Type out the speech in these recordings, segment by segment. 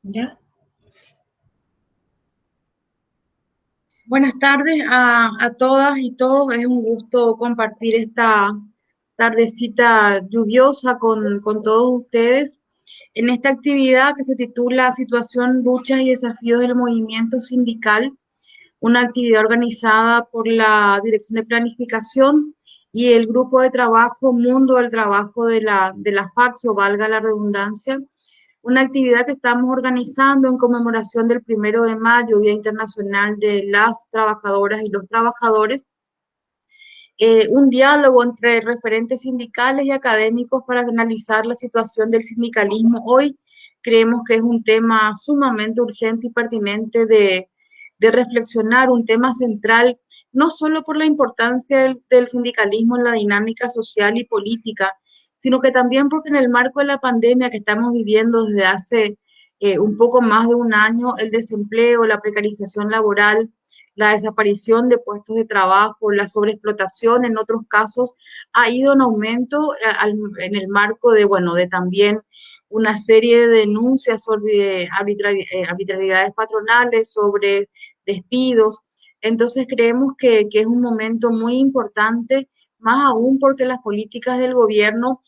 ¿Ya? Buenas tardes a todas y todos. Es un gusto compartir esta tardecita lluviosa con todos ustedes en esta actividad que se titula Situación, luchas y desafíos del movimiento sindical, una actividad organizada por la Dirección de Planificación y el Grupo de Trabajo Mundo del Trabajo de la FACSO, valga la redundancia, una actividad que estamos organizando en conmemoración del 1 de mayo, Día Internacional de las Trabajadoras y los Trabajadores, un diálogo entre referentes sindicales y académicos para analizar la situación del sindicalismo. Hoy creemos que es un tema sumamente urgente y pertinente de reflexionar, un tema central, no solo por la importancia del sindicalismo en la dinámica social y política, sino que también porque en el marco de la pandemia que estamos viviendo desde hace un poco más de un año, el desempleo, la precarización laboral, la desaparición de puestos de trabajo, la sobreexplotación en otros casos ha ido en aumento en el marco de, bueno, de también una serie de denuncias sobre arbitrariedades patronales, sobre despidos. Entonces creemos que es un momento muy importante, más aún porque las políticas del gobierno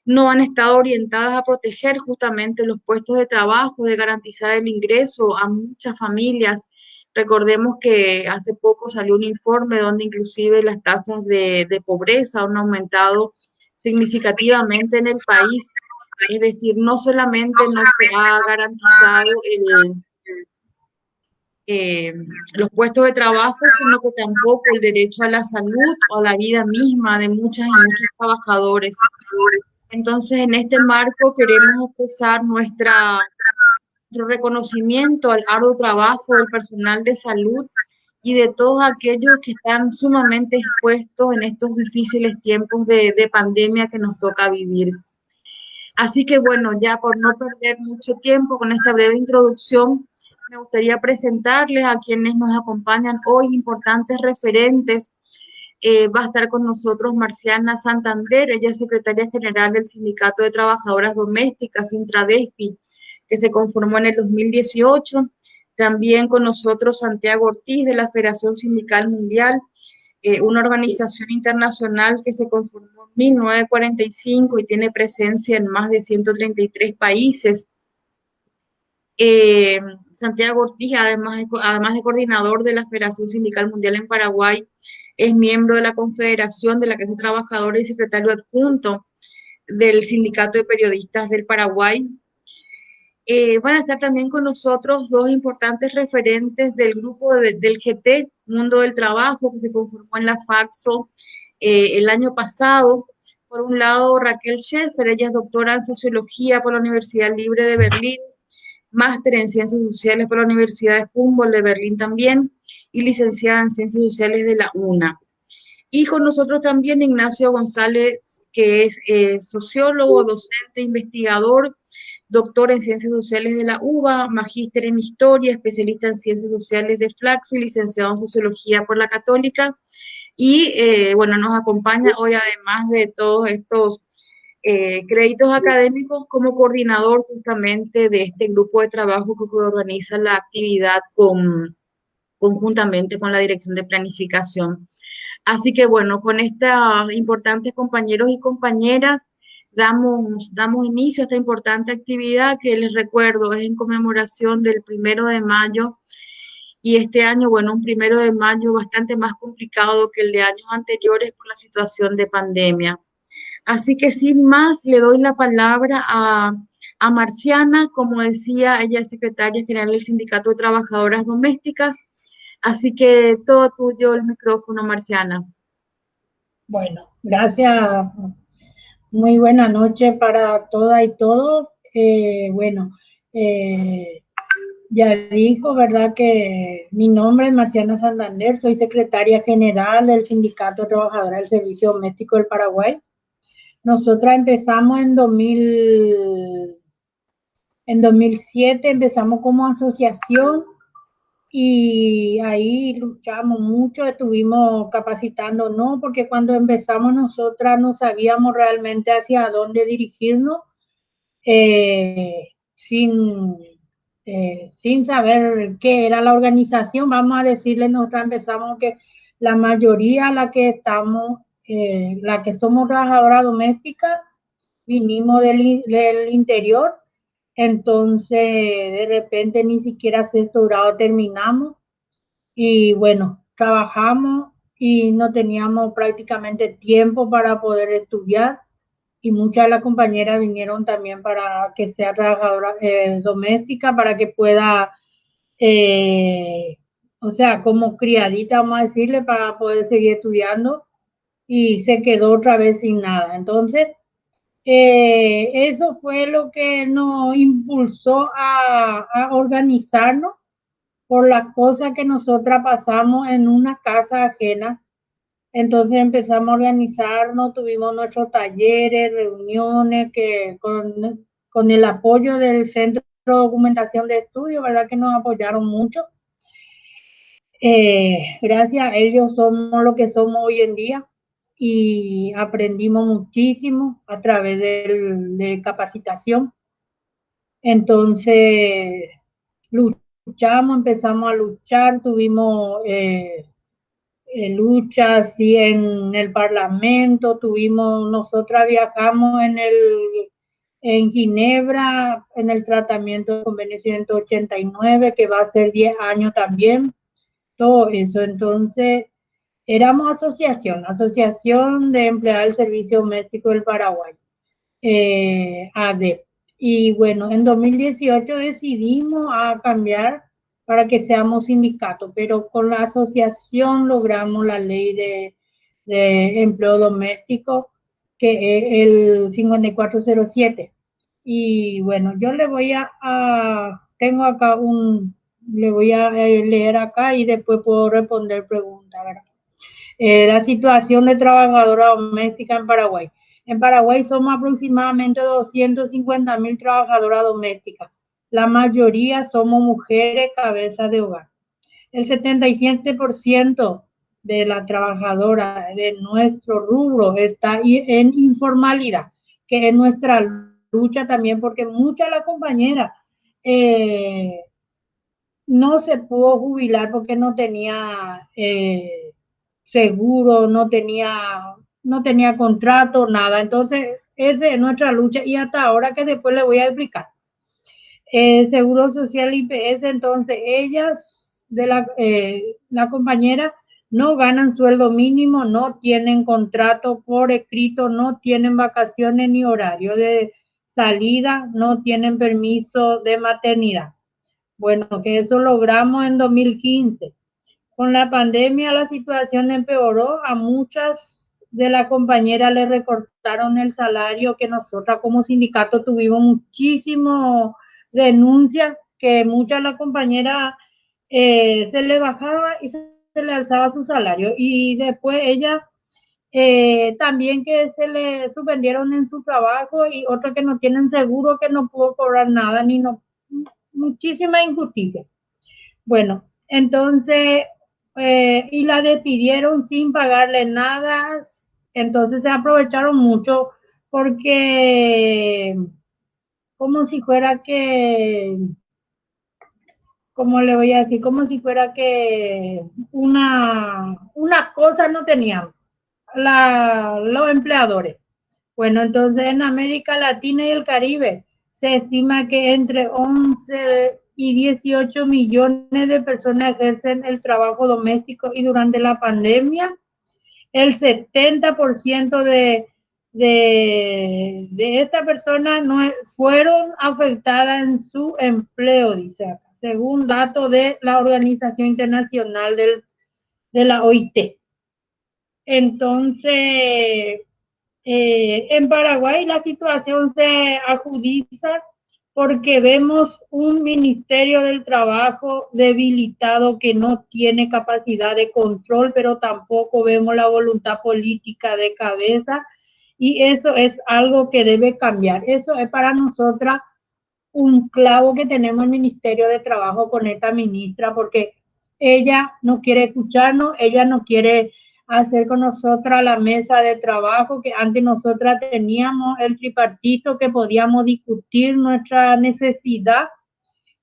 no han estado orientadas a proteger justamente los puestos de trabajo, de garantizar el ingreso a muchas familias. Recordemos que hace poco salió un informe donde inclusive las tasas de pobreza han aumentado significativamente en el país. Es decir, no solamente no se ha garantizado eh, los puestos de trabajo, sino que tampoco el derecho a la salud o a la vida misma de muchas y muchos trabajadores. Entonces, en este marco queremos expresar nuestro reconocimiento al arduo trabajo del personal de salud y de todos aquellos que están sumamente expuestos en estos difíciles tiempos de pandemia que nos toca vivir. Así que bueno, ya por no perder mucho tiempo con esta breve introducción, me gustaría presentarles a quienes nos acompañan hoy, importantes referentes. Va a estar con nosotros Marciana Santander, ella es secretaria general del Sindicato de Trabajadoras Domésticas, Intradespi, que se conformó en el 2018. También con nosotros Santiago Ortiz de la Federación Sindical Mundial, una organización internacional que se conformó en 1945 y tiene presencia en más de 133 países. Eh, Santiago Ortiz, además de coordinador de la Federación Sindical Mundial en Paraguay, es miembro de la Confederación de la Clase Trabajadora y secretario adjunto del Sindicato de Periodistas del Paraguay. Van a estar también con nosotros dos importantes referentes del grupo del GT, Mundo del Trabajo, que se conformó en la FACSO el año pasado. Por un lado, Raquel Schäfer, ella es doctora en Sociología por la Universidad Libre de Berlín, máster en Ciencias Sociales por la Universidad de Humboldt de Berlín también, y licenciada en Ciencias Sociales de la UNA. Y con nosotros también Ignacio González, que es sociólogo, docente, investigador, doctor en Ciencias Sociales de la UBA, magíster en Historia, especialista en Ciencias Sociales de Flaxo y licenciado en Sociología por la Católica. Y bueno, nos acompaña hoy, además de todos estos créditos académicos, como coordinador justamente de este grupo de trabajo que organiza la actividad conjuntamente con la Dirección de Planificación. Así que bueno, con estas importantes compañeros y compañeras, damos inicio a esta importante actividad que les recuerdo es en conmemoración del 1 de mayo. Y este año, bueno, un 1 de mayo bastante más complicado que el de años anteriores por la situación de pandemia. Así que sin más, le doy la palabra a Marciana, como decía, ella es secretaria general del Sindicato de Trabajadoras Domésticas. Así que todo tuyo el micrófono, Marciana. Bueno, gracias. Muy buena noche para todas y todos. Eh, ya dijo, ¿verdad? Que mi nombre es Marciana Santander, soy secretaria general del Sindicato de Trabajadoras del Servicio Doméstico del Paraguay. Nosotras empezamos en 2007, empezamos como asociación y ahí luchamos mucho, estuvimos capacitándonos, porque cuando empezamos nosotras no sabíamos realmente hacia dónde dirigirnos, sin sin saber qué era la organización, vamos a decirle, nosotros empezamos que la mayoría, la que somos trabajadoras domésticas, vinimos del interior, entonces de repente ni siquiera sexto grado terminamos y bueno, trabajamos y no teníamos prácticamente tiempo para poder estudiar y muchas de las compañeras vinieron también para que sea trabajadora doméstica, para que pueda, eh, o sea, como criadita, vamos a decirle, para poder seguir estudiando y se quedó otra vez sin nada. Entonces, eso fue lo que nos impulsó a organizarnos por las cosas que nosotras pasamos en una casa ajena. Entonces empezamos a organizarnos, tuvimos nuestros talleres, reuniones, que con el apoyo del Centro de Documentación de Estudio, ¿verdad? Que nos apoyaron mucho. Gracias a ellos somos lo que somos hoy en día y aprendimos muchísimo a través de capacitación. Entonces, luchamos, empezamos a luchar, tuvimos luchas sí, en el Parlamento, nosotras viajamos en Ginebra, en el tratamiento del convenio 189, que va a ser 10 años también, todo eso. Entonces, éramos Asociación de Empleados del Servicio Doméstico del Paraguay, ADEP. Y bueno, en 2018 decidimos a cambiar para que seamos sindicato, pero con la asociación logramos la ley de empleo doméstico, que es el 5407. Y bueno, yo tengo acá le voy a leer acá y después puedo responder preguntas, ¿verdad? La situación de trabajadora doméstica en Paraguay. En Paraguay somos aproximadamente 250.000 trabajadoras domésticas. La mayoría somos mujeres cabezas de hogar. El 77% de la trabajadora de nuestro rubro está en informalidad, que es nuestra lucha también, porque muchas de las compañeras no se pudo jubilar porque no tenía seguro, no tenía contrato, nada. Entonces, esa es nuestra lucha y hasta ahora que después le voy a explicar. Seguro Social IPS, entonces ellas la compañera no ganan sueldo mínimo, no tienen contrato por escrito, no tienen vacaciones ni horario de salida, no tienen permiso de maternidad. Bueno, que eso logramos en 2015. Con la pandemia la situación empeoró, a muchas de las compañeras le recortaron el salario, que nosotras como sindicato tuvimos muchísimo denuncias, que muchas de las compañeras se le bajaba y se le alzaba su salario. Y después ella también que se le suspendieron en su trabajo y otras que no tienen seguro, que no pudo cobrar nada, muchísima injusticia. Bueno, entonces, y la despidieron sin pagarle nada, entonces se aprovecharon mucho porque como si fuera que, como le voy a decir, como si fuera que una cosa no tenían los empleadores. Bueno, entonces en América Latina y el Caribe se estima que entre 11 y 18 millones de personas ejercen el trabajo doméstico y durante la pandemia el 70% de estas personas no fueron afectadas en su empleo, dice acá, según datos de la Organización Internacional de la OIT. Entonces, en Paraguay la situación se agudiza porque vemos un Ministerio del Trabajo debilitado que no tiene capacidad de control, pero tampoco vemos la voluntad política de cabeza y eso es algo que debe cambiar. Eso es para nosotras un clavo que tenemos el Ministerio de Trabajo con esta ministra, porque ella no quiere escucharnos, ella no quiere hacer con nosotras la mesa de trabajo, que antes nosotras teníamos el tripartito que podíamos discutir nuestra necesidad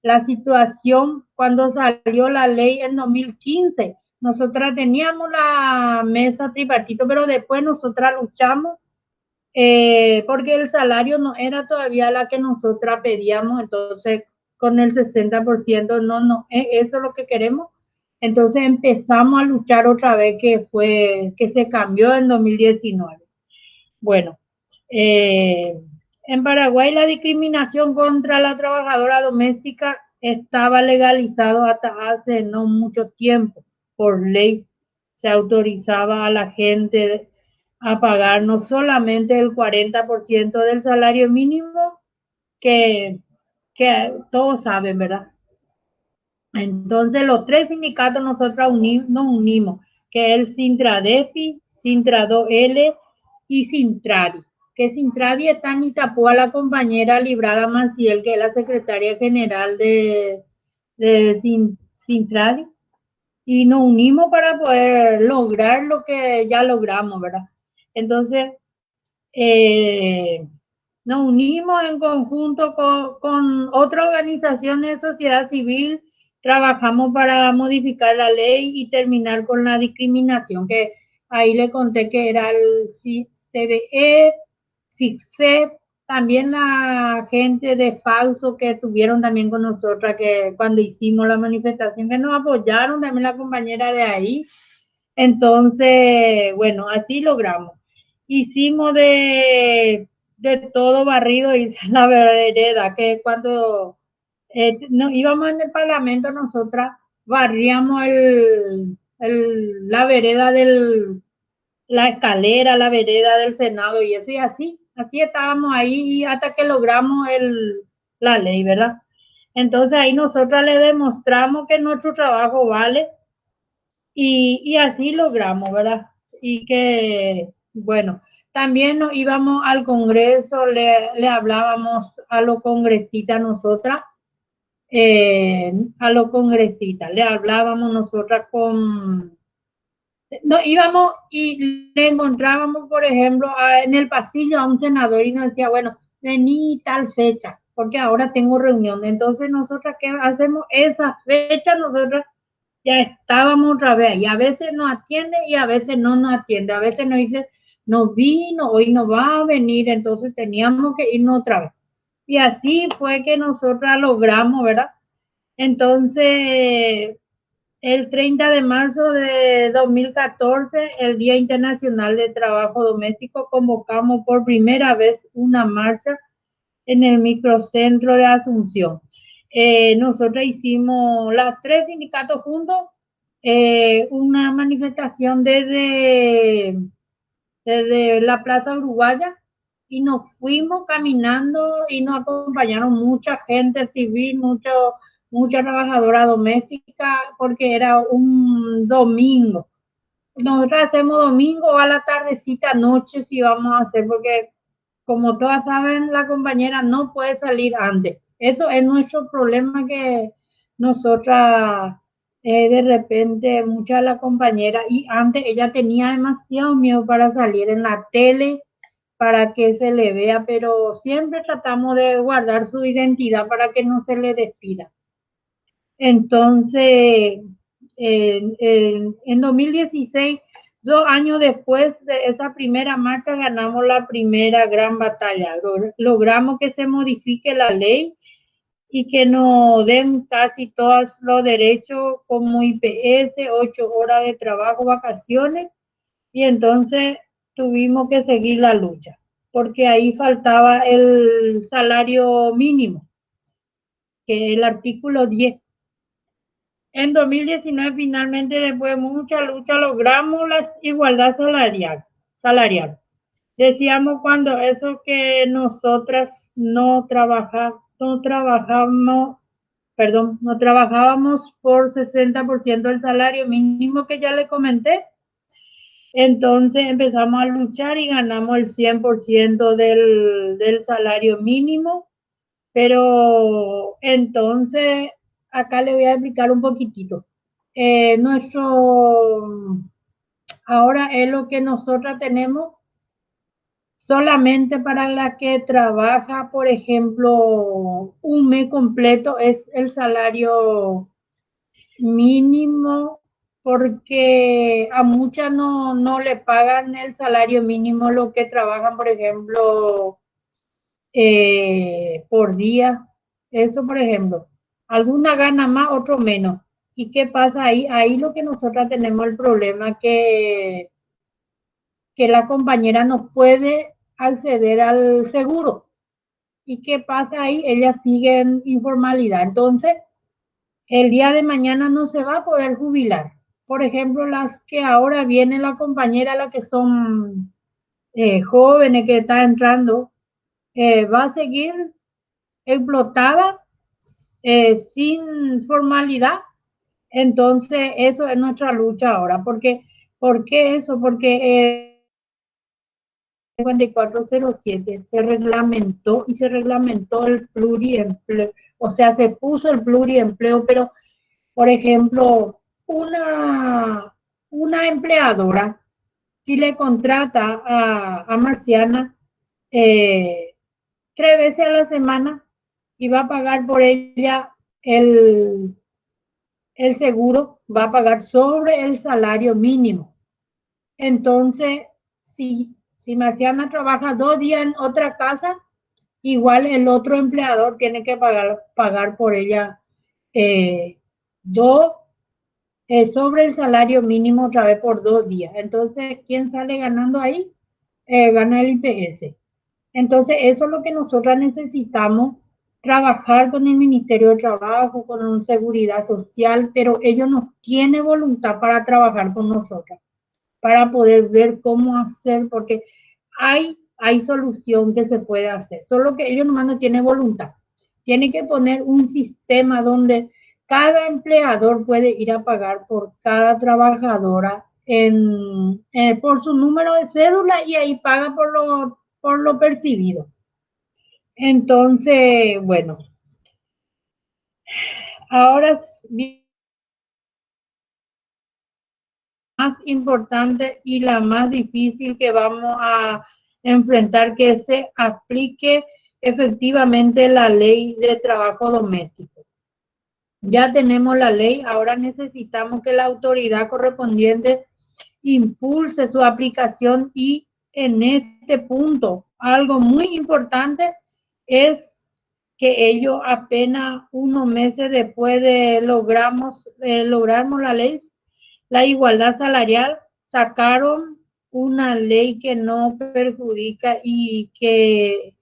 la situación cuando salió la ley en 2015. Nosotras teníamos la mesa tripartito, pero después nosotras luchamos porque el salario no era todavía la que nosotras pedíamos, entonces con el 60% no, eso es lo que queremos. Entonces empezamos a luchar otra vez que se cambió en 2019. Bueno, eh, en Paraguay la discriminación contra la trabajadora doméstica estaba legalizado hasta hace no mucho tiempo. Por ley se autorizaba a la gente a pagar no solamente el 40% del salario mínimo, que, que todos saben, ¿verdad? Entonces los tres sindicatos nosotros nos unimos, que es el Sintradepi, Sintrado-L y Sintradi. Que Sintradi está en Itapúa, la compañera Librada Maciel, que es la secretaria general de Sintradi, y nos unimos para poder lograr lo que ya logramos, ¿verdad? Entonces, eh, nos unimos en conjunto con otras organizaciones de sociedad civil, trabajamos para modificar la ley y terminar con la discriminación, que ahí le conté que era el CDE, CICSEP, también la gente de Falso que estuvieron también con nosotras, que cuando hicimos la manifestación, que nos apoyaron, también la compañera de ahí. Entonces, bueno, así logramos. Hicimos de todo barrido y la vereda, que cuando no, íbamos en el Parlamento, nosotras barríamos la vereda la escalera, la vereda del Senado y eso, y así estábamos ahí y hasta que logramos la ley, ¿verdad? Entonces ahí nosotras le demostramos que nuestro trabajo vale y así logramos, ¿verdad? Y que, bueno, también nos íbamos al Congreso, le hablábamos a los congresistas nosotras, a los congresistas, le hablábamos nosotras no íbamos y le encontrábamos, por ejemplo, en el pasillo a un senador y nos decía, bueno, vení tal fecha, porque ahora tengo reunión. Entonces, nosotras, ¿qué hacemos? Esa fecha, nosotras ya estábamos otra vez y a veces nos atiende y a veces no nos atiende. A veces nos dice, no vino, hoy no va a venir, entonces teníamos que irnos otra vez. Y así fue que nosotras logramos, ¿verdad? Entonces, el 30 de marzo de 2014, el Día Internacional de Trabajo Doméstico, convocamos por primera vez una marcha en el microcentro de Asunción. Nosotros hicimos las tres sindicatos juntos, una manifestación desde la Plaza Uruguaya y nos fuimos caminando y nos acompañaron mucha gente civil, mucha trabajadora doméstica, porque era un domingo. Nosotros hacemos domingo a la tardecita, noche, si vamos a hacer, porque como todas saben, la compañera no puede salir antes. Eso es nuestro problema, que nosotras de repente, muchas de la compañera, y antes ella tenía demasiado miedo para salir en la tele, para que se le vea, pero siempre tratamos de guardar su identidad para que no se le despida. Entonces, en 2016, 2 años después de esa primera marcha, ganamos la primera gran batalla. Logramos que se modifique la ley y que nos den casi todos los derechos como IPS, 8 horas de trabajo, vacaciones, y entonces tuvimos que seguir la lucha, porque ahí faltaba el salario mínimo, que es el artículo 10. En 2019, finalmente, después de mucha lucha, logramos la igualdad salarial. Decíamos cuando eso que nosotras no trabajamos, perdón, no trabajábamos por 60% del salario mínimo que ya le comenté. Entonces empezamos a luchar y ganamos el 100% del salario mínimo. Pero entonces, acá le voy a explicar un poquitito. Ahora es lo que nosotras tenemos solamente para la que trabaja, por ejemplo, un mes completo es el salario mínimo, porque a muchas no le pagan el salario mínimo lo que trabajan, por ejemplo, por día. Eso, por ejemplo, alguna gana más, otro menos. ¿Y qué pasa ahí? Ahí lo que nosotros tenemos el problema que la compañera no puede acceder al seguro. ¿Y qué pasa ahí? Ella sigue en informalidad. Entonces, el día de mañana no se va a poder jubilar. Por ejemplo, las que ahora viene la compañera, las que son jóvenes que está entrando, va a seguir explotada, sin formalidad. Entonces, eso es nuestra lucha ahora. ¿Por qué eso? Porque 5407 se reglamentó y se reglamentó el pluriempleo, o sea, se puso el pluriempleo, pero, por ejemplo, una empleadora, si le contrata a Marciana eh, 3 veces a la semana y va a pagar por ella el, el seguro, va a pagar sobre el salario mínimo. Entonces, si Marciana trabaja 2 días en otra casa, igual el otro empleador tiene que pagar por ella eh, dos, sobre el salario mínimo otra vez por 2 días. Entonces, ¿quién sale ganando ahí? Gana el IPS. Entonces, eso es lo que nosotras necesitamos, trabajar con el Ministerio de Trabajo, con Seguridad Social, pero ellos no tienen voluntad para trabajar con nosotras, para poder ver cómo hacer, porque hay solución que se puede hacer, solo que ellos nomás no tienen voluntad. Tienen que poner un sistema donde cada empleador puede ir a pagar por cada trabajadora por su número de cédula y ahí paga por lo percibido. Entonces, bueno, ahora más importante y la más difícil que vamos a enfrentar, que se aplique efectivamente la ley de trabajo doméstico. Ya tenemos la ley, ahora necesitamos que la autoridad correspondiente impulse su aplicación y en este punto, algo muy importante es que ellos apenas unos meses después de logramos la ley, la igualdad salarial, sacaron una ley que no perjudica y que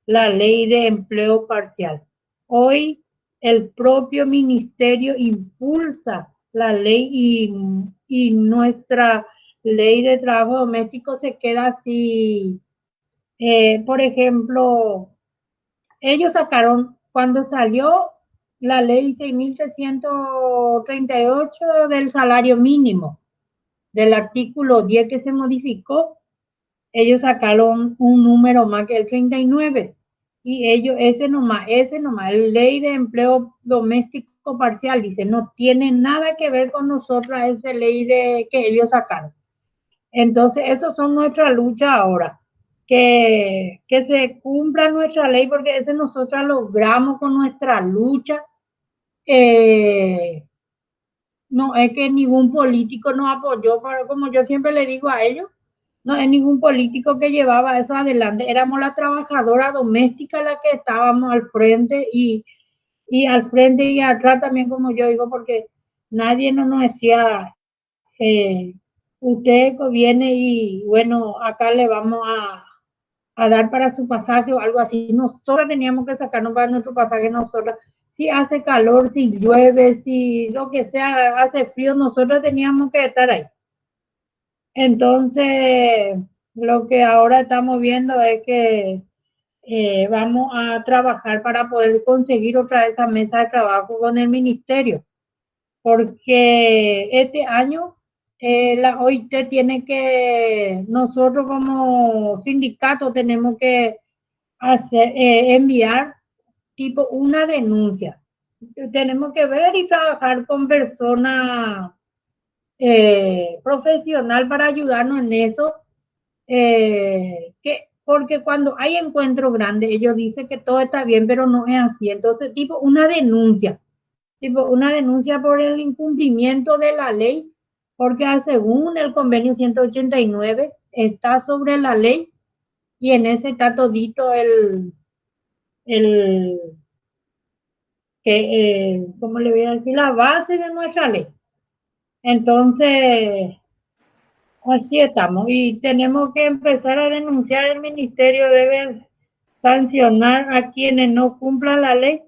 la ley de empleo parcial. Hoy el propio ministerio impulsa la ley y nuestra ley de trabajo doméstico se queda así. Por ejemplo, ellos sacaron, cuando salió la ley 6.338 del salario mínimo, del artículo 10 que se modificó, ellos sacaron un número más que el 39 y ellos, ese nomás, la ley de empleo doméstico parcial, dice, no tiene nada que ver con nosotros esa ley que ellos sacaron. Entonces, esos son nuestra lucha ahora, que se cumpla nuestra ley, porque ese nosotros logramos con nuestra lucha. No es que ningún político nos apoyó, pero como yo siempre le digo a ellos, no es ningún político que llevaba eso adelante, éramos la trabajadora doméstica la que estábamos al frente y al frente y atrás también, como yo digo, porque nadie nos decía, eh, usted viene y bueno, acá le vamos a dar para su pasaje o algo así. Nosotros teníamos que sacarnos para nuestro pasaje, nosotros. Si hace calor, si llueve, si lo que sea, hace frío, nosotros teníamos que estar ahí. Entonces, lo que ahora estamos viendo es que vamos a trabajar para poder conseguir otra vez esa mesa de trabajo con el ministerio, porque este año la OIT tiene que, nosotros como sindicato tenemos que enviar tipo una denuncia. Tenemos que ver y trabajar con personas profesional para ayudarnos en eso, que porque cuando hay encuentro grande, ellos dicen que todo está bien, pero no es así. Entonces, tipo una denuncia por el incumplimiento de la ley, porque según el convenio 189 está sobre la ley y en ese está todito el ¿cómo le voy a decir? La base de nuestra ley. Entonces, así estamos y tenemos que empezar a denunciar. El ministerio debe sancionar a quienes no cumplan la ley.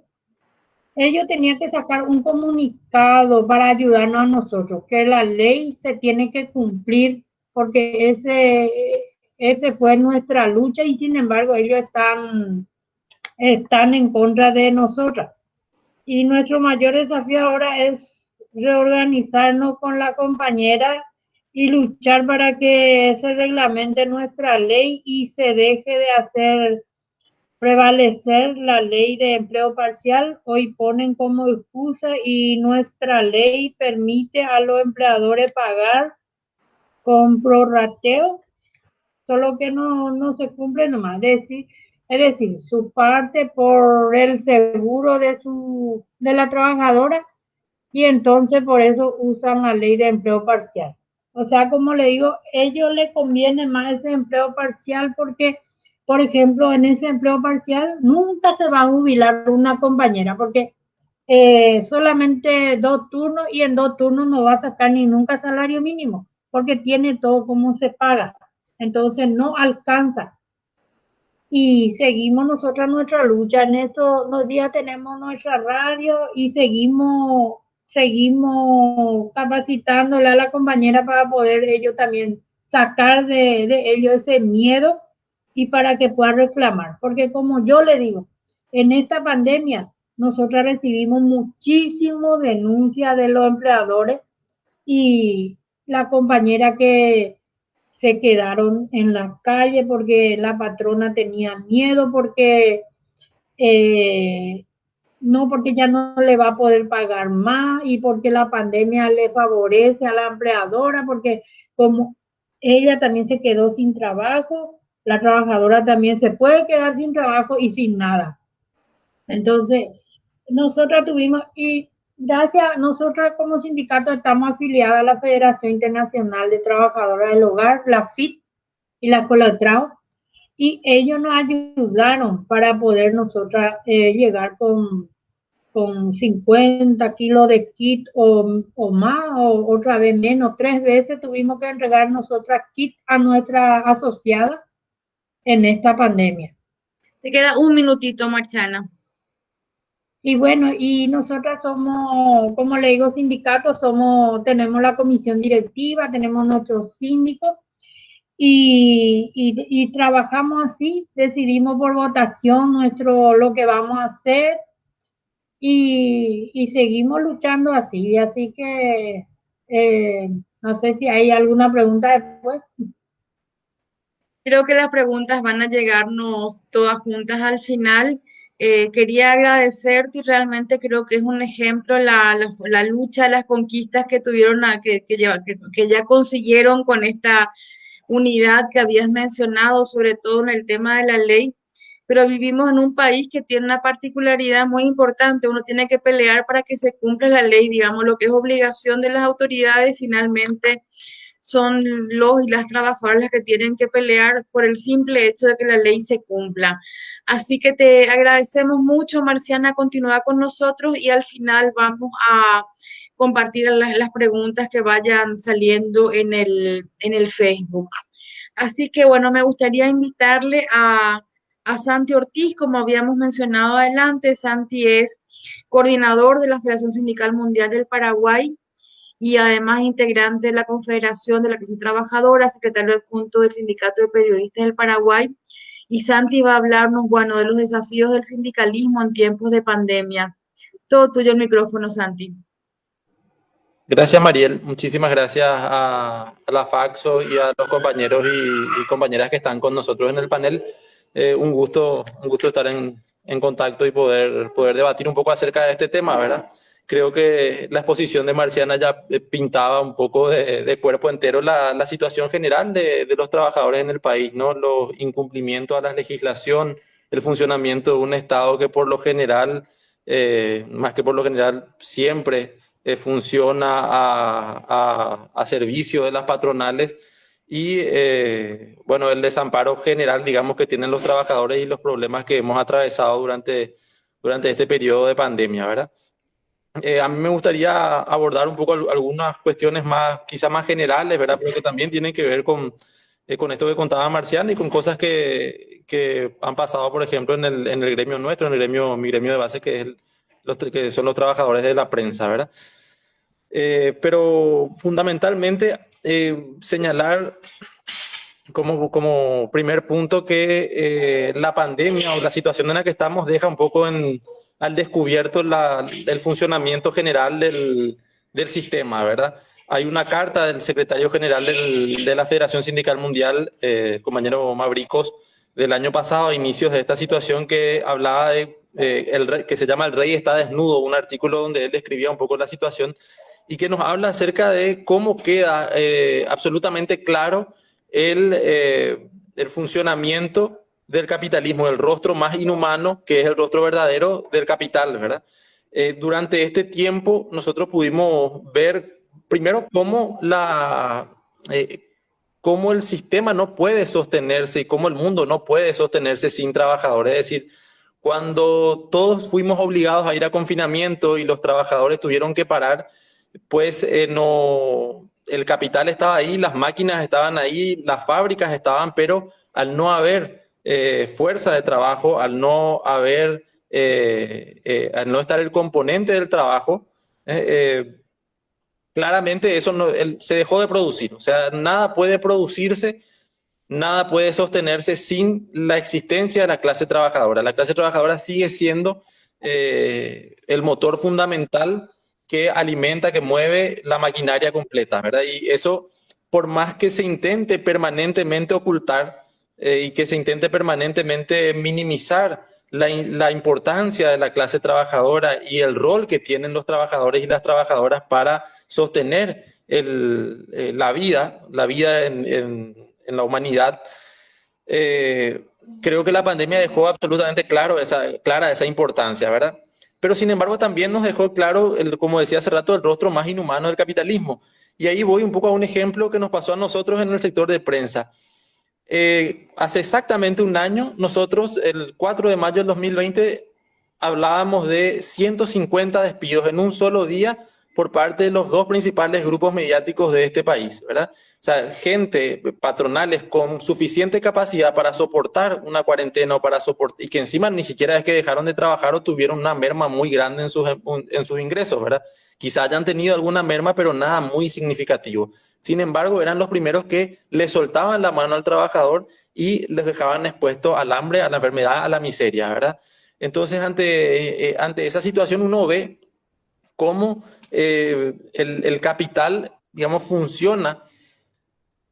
Ellos tenían que sacar un comunicado para ayudarnos a nosotros, que la ley se tiene que cumplir porque ese fue nuestra lucha y sin embargo ellos están en contra de nosotros. Y nuestro mayor desafío ahora es reorganizarnos con la compañera y luchar para que se reglamente nuestra ley y se deje de hacer prevalecer la ley de empleo parcial. Hoy ponen como excusa y nuestra ley permite a los empleadores pagar con prorrateo, solo que no se cumple nomás. Es decir, su parte por el seguro de la trabajadora y entonces por eso usan la ley de empleo parcial. O sea, como le digo, a ellos les conviene más ese empleo parcial porque, por ejemplo, en ese empleo parcial nunca se va a jubilar una compañera porque solamente 2 turnos y en 2 turnos no va a sacar ni nunca salario mínimo porque tiene todo como se paga. Entonces no alcanza. Y seguimos nosotras nuestra lucha. En estos días tenemos nuestra radio y seguimos capacitándole a la compañera para poder ellos también sacar de ellos ese miedo y para que puedan reclamar. Porque como yo le digo, en esta pandemia nosotras recibimos muchísimo denuncia de los empleadores y la compañera que se quedaron en la calle porque la patrona tenía miedo, eh, no, porque ya no le va a poder pagar más y porque la pandemia le favorece a la empleadora, porque como ella también se quedó sin trabajo, la trabajadora también se puede quedar sin trabajo y sin nada. Entonces, nosotras tuvimos, y gracias, nosotras como sindicato estamos afiliadas a la Federación Internacional de Trabajadoras del Hogar, la FIT y la Colatrao, y ellos nos ayudaron para poder nosotras llegar con 50 kilos de kit o más, o otra vez menos, 3 veces tuvimos que entregar nosotras kit a nuestra asociada en esta pandemia. Te queda un minutito, Marciana. Y bueno, y nosotras somos, como le digo, sindicatos, tenemos la comisión directiva, tenemos nuestros síndicos y trabajamos así, decidimos por votación lo que vamos a hacer y seguimos luchando así. Así que no sé si hay alguna pregunta después. Creo que las preguntas van a llegarnos todas juntas al final. Quería agradecerte y realmente creo que es un ejemplo la lucha, las conquistas que tuvieron, que ya consiguieron con esta unidad que habías mencionado, sobre todo en el tema de la ley. Pero vivimos en un país que tiene una particularidad muy importante. Uno tiene que pelear para que se cumpla la ley, digamos, lo que es obligación de las autoridades finalmente son los y las trabajadoras las que tienen que pelear por el simple hecho de que la ley se cumpla. Así que te agradecemos mucho, Marciana, continúa con nosotros y al final vamos a compartir las preguntas que vayan saliendo en el Facebook. Así que bueno, me gustaría invitarle a Santi Ortiz, como habíamos mencionado adelante. Santi es coordinador de la Federación Sindical Mundial del Paraguay y además integrante de la Confederación de la Clase Trabajadora, secretario adjunto del Sindicato de Periodistas del Paraguay. Y Santi va a hablarnos, bueno, de los desafíos del sindicalismo en tiempos de pandemia. Todo tuyo el micrófono, Santi. Gracias, Mariel. Muchísimas gracias a la Faxo y a los compañeros y compañeras que están con nosotros en el panel. Un gusto estar en contacto y poder debatir un poco acerca de este tema, ¿verdad? creo que la exposición de Marciana ya pintaba un poco de cuerpo entero la situación general de los trabajadores en el país, ¿no? Los incumplimientos a la legislación, el funcionamiento de un Estado que por lo general, más que por lo general, siempre funciona a servicio de las patronales y, bueno, el desamparo general, digamos, que tienen los trabajadores y los problemas que hemos atravesado durante este periodo de pandemia, ¿verdad? A mí me gustaría abordar un poco algunas cuestiones más, quizá más generales, ¿verdad? Pero que también tienen que ver con esto que contaba Marciana y con cosas que han pasado, por ejemplo, en el gremio nuestro, mi gremio de base, que, que son los trabajadores de la prensa, ¿verdad? Pero fundamentalmente señalar como primer punto que la pandemia o la situación en la que estamos deja un poco al descubierto el funcionamiento general del sistema, ¿verdad? Hay una carta del secretario general de la Federación Sindical Mundial, compañero Mavricos, del año pasado, a inicios de esta situación, que hablaba que se llama El Rey está desnudo, un artículo donde él describía un poco la situación y que nos habla acerca de cómo queda absolutamente claro el funcionamiento del capitalismo, el rostro más inhumano, que es el rostro verdadero del capital, ¿verdad? Durante este tiempo nosotros pudimos ver primero cómo el sistema no puede sostenerse y cómo el mundo no puede sostenerse sin trabajadores. Es decir, cuando todos fuimos obligados a ir a confinamiento y los trabajadores tuvieron que parar, pues no, el capital estaba ahí, las máquinas estaban ahí, las fábricas estaban, pero al no haber fuerza de trabajo, al no estar el componente del trabajo, claramente eso se dejó de producir. O sea, nada puede producirse, nada puede sostenerse sin la existencia de la clase trabajadora. La clase trabajadora sigue siendo el motor fundamental que alimenta, que mueve la maquinaria completa, ¿verdad? Y eso, por más que se intente permanentemente ocultar y que se intente permanentemente minimizar la importancia de la clase trabajadora y el rol que tienen los trabajadores y las trabajadoras para sostener la vida en la humanidad, creo que la pandemia dejó absolutamente clara esa importancia, ¿verdad? Pero sin embargo también nos dejó claro, como decía hace rato, el rostro más inhumano del capitalismo. Y ahí voy un poco a un ejemplo que nos pasó a nosotros en el sector de prensa. Hace exactamente un año, nosotros, el 4 de mayo del 2020, hablábamos de 150 despidos en un solo día por parte de los dos principales grupos mediáticos de este país, ¿verdad? O sea, gente, patronales con suficiente capacidad para soportar una cuarentena o para soportar, y que encima ni siquiera es que dejaron de trabajar o tuvieron una merma muy grande en sus ingresos, ¿verdad? Quizá hayan tenido alguna merma, pero nada muy significativo. Sin embargo, eran los primeros que le soltaban la mano al trabajador y les dejaban expuestos al hambre, a la enfermedad, a la miseria, ¿verdad? Entonces, ante esa situación uno ve cómo el capital, digamos, funciona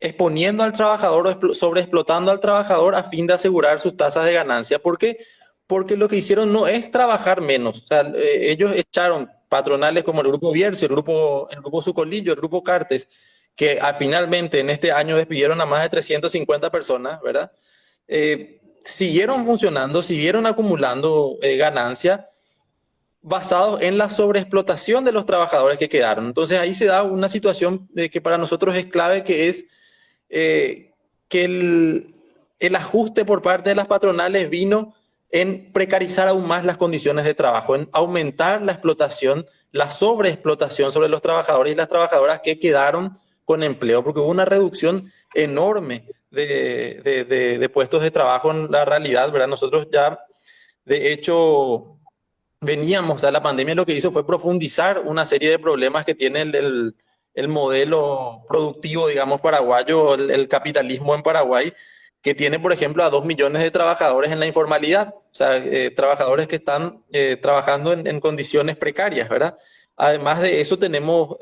exponiendo al trabajador o sobreexplotando al trabajador a fin de asegurar sus tasas de ganancia. ¿Por qué? Porque lo que hicieron no es trabajar menos. O sea, ellos echaron patronales como el Grupo Bierzo, el grupo Sucolillo, el Grupo Cartes, que finalmente en este año despidieron a más de 350 personas, ¿verdad? Siguieron funcionando, siguieron acumulando ganancia basados en la sobreexplotación de los trabajadores que quedaron. Entonces ahí se da una situación que para nosotros es clave, que es que el ajuste por parte de las patronales vino en precarizar aún más las condiciones de trabajo, en aumentar la explotación, la sobreexplotación sobre los trabajadores y las trabajadoras que quedaron con empleo, porque hubo una reducción enorme de puestos de trabajo en la realidad, ¿verdad? Nosotros ya, de hecho, veníamos, o sea, la pandemia lo que hizo fue profundizar una serie de problemas que tiene el modelo productivo, digamos, paraguayo, el capitalismo en Paraguay, que tiene, por ejemplo, a 2 millones de trabajadores en la informalidad, o sea, trabajadores que están trabajando en condiciones precarias, ¿verdad? Además de eso, tenemos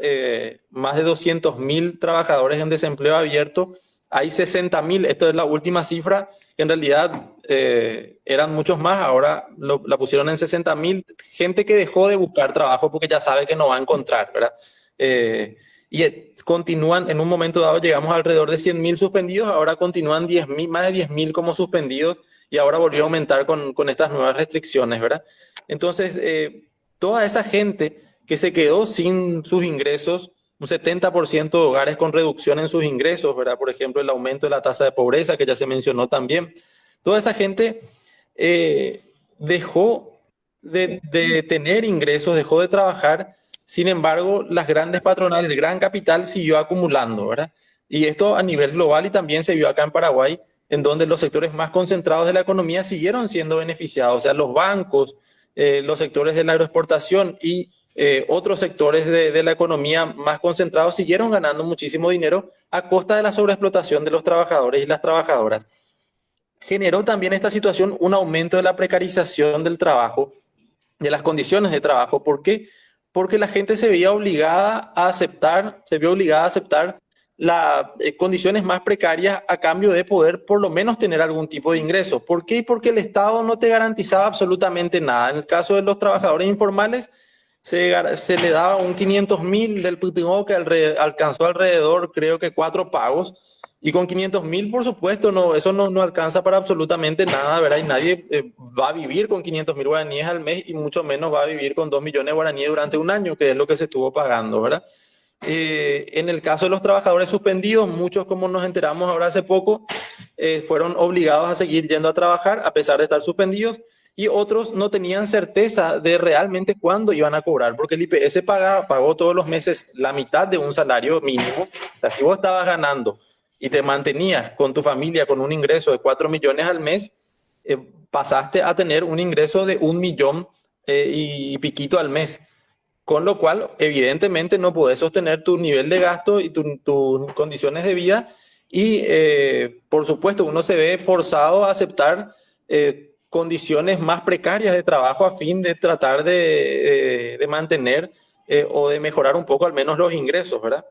más de 200.000 trabajadores en desempleo abierto, hay 60.000, esto es la última cifra, que en realidad eran muchos más, ahora la pusieron en 60.000, gente que dejó de buscar trabajo porque ya sabe que no va a encontrar, ¿verdad? Continúan, en un momento dado llegamos a alrededor de 100.000 suspendidos, ahora continúan 10.000, más de 10.000 como suspendidos y ahora volvió a aumentar con estas nuevas restricciones, ¿verdad? Entonces, toda esa gente que se quedó sin sus ingresos, un 70% de hogares con reducción en sus ingresos, ¿verdad? Por ejemplo, el aumento de la tasa de pobreza, que ya se mencionó también. Toda esa gente dejó de tener ingresos, dejó de trabajar. Sin embargo, las grandes patronales, el gran capital siguió acumulando, ¿verdad? Y esto a nivel global y también se vio acá en Paraguay, en donde los sectores más concentrados de la economía siguieron siendo beneficiados. O sea, los bancos, los sectores de la agroexportación y otros sectores de la economía más concentrados siguieron ganando muchísimo dinero a costa de la sobreexplotación de los trabajadores y las trabajadoras. Generó también esta situación un aumento de la precarización del trabajo, de las condiciones de trabajo. ¿Por qué? Porque la gente se vio obligada a aceptar las condiciones más precarias a cambio de poder por lo menos tener algún tipo de ingreso. ¿Por qué? Porque el Estado no te garantizaba absolutamente nada. En el caso de los trabajadores informales, se le daba un 500.000 del PTO que alcanzó alrededor, creo que 4 pagos. Y con 500.000, por supuesto, no, eso no alcanza para absolutamente nada, ¿verdad? Y nadie va a vivir con 500.000 guaraníes al mes y mucho menos va a vivir con 2 millones de guaraníes durante un año, que es lo que se estuvo pagando, ¿verdad? En el caso de los trabajadores suspendidos, muchos, como nos enteramos ahora hace poco, fueron obligados a seguir yendo a trabajar a pesar de estar suspendidos, y otros no tenían certeza de realmente cuándo iban a cobrar, porque el IPS pagó todos los meses la mitad de un salario mínimo. O sea, si vos estabas ganando y te mantenías con tu familia con un ingreso de 4 millones al mes, pasaste a tener un ingreso de 1 millón y piquito al mes. Con lo cual, evidentemente, no podés sostener tu nivel de gasto y tus condiciones de vida. Y, por supuesto, uno se ve forzado a aceptar condiciones más precarias de trabajo a fin de tratar de mantener o de mejorar un poco al menos los ingresos, ¿verdad?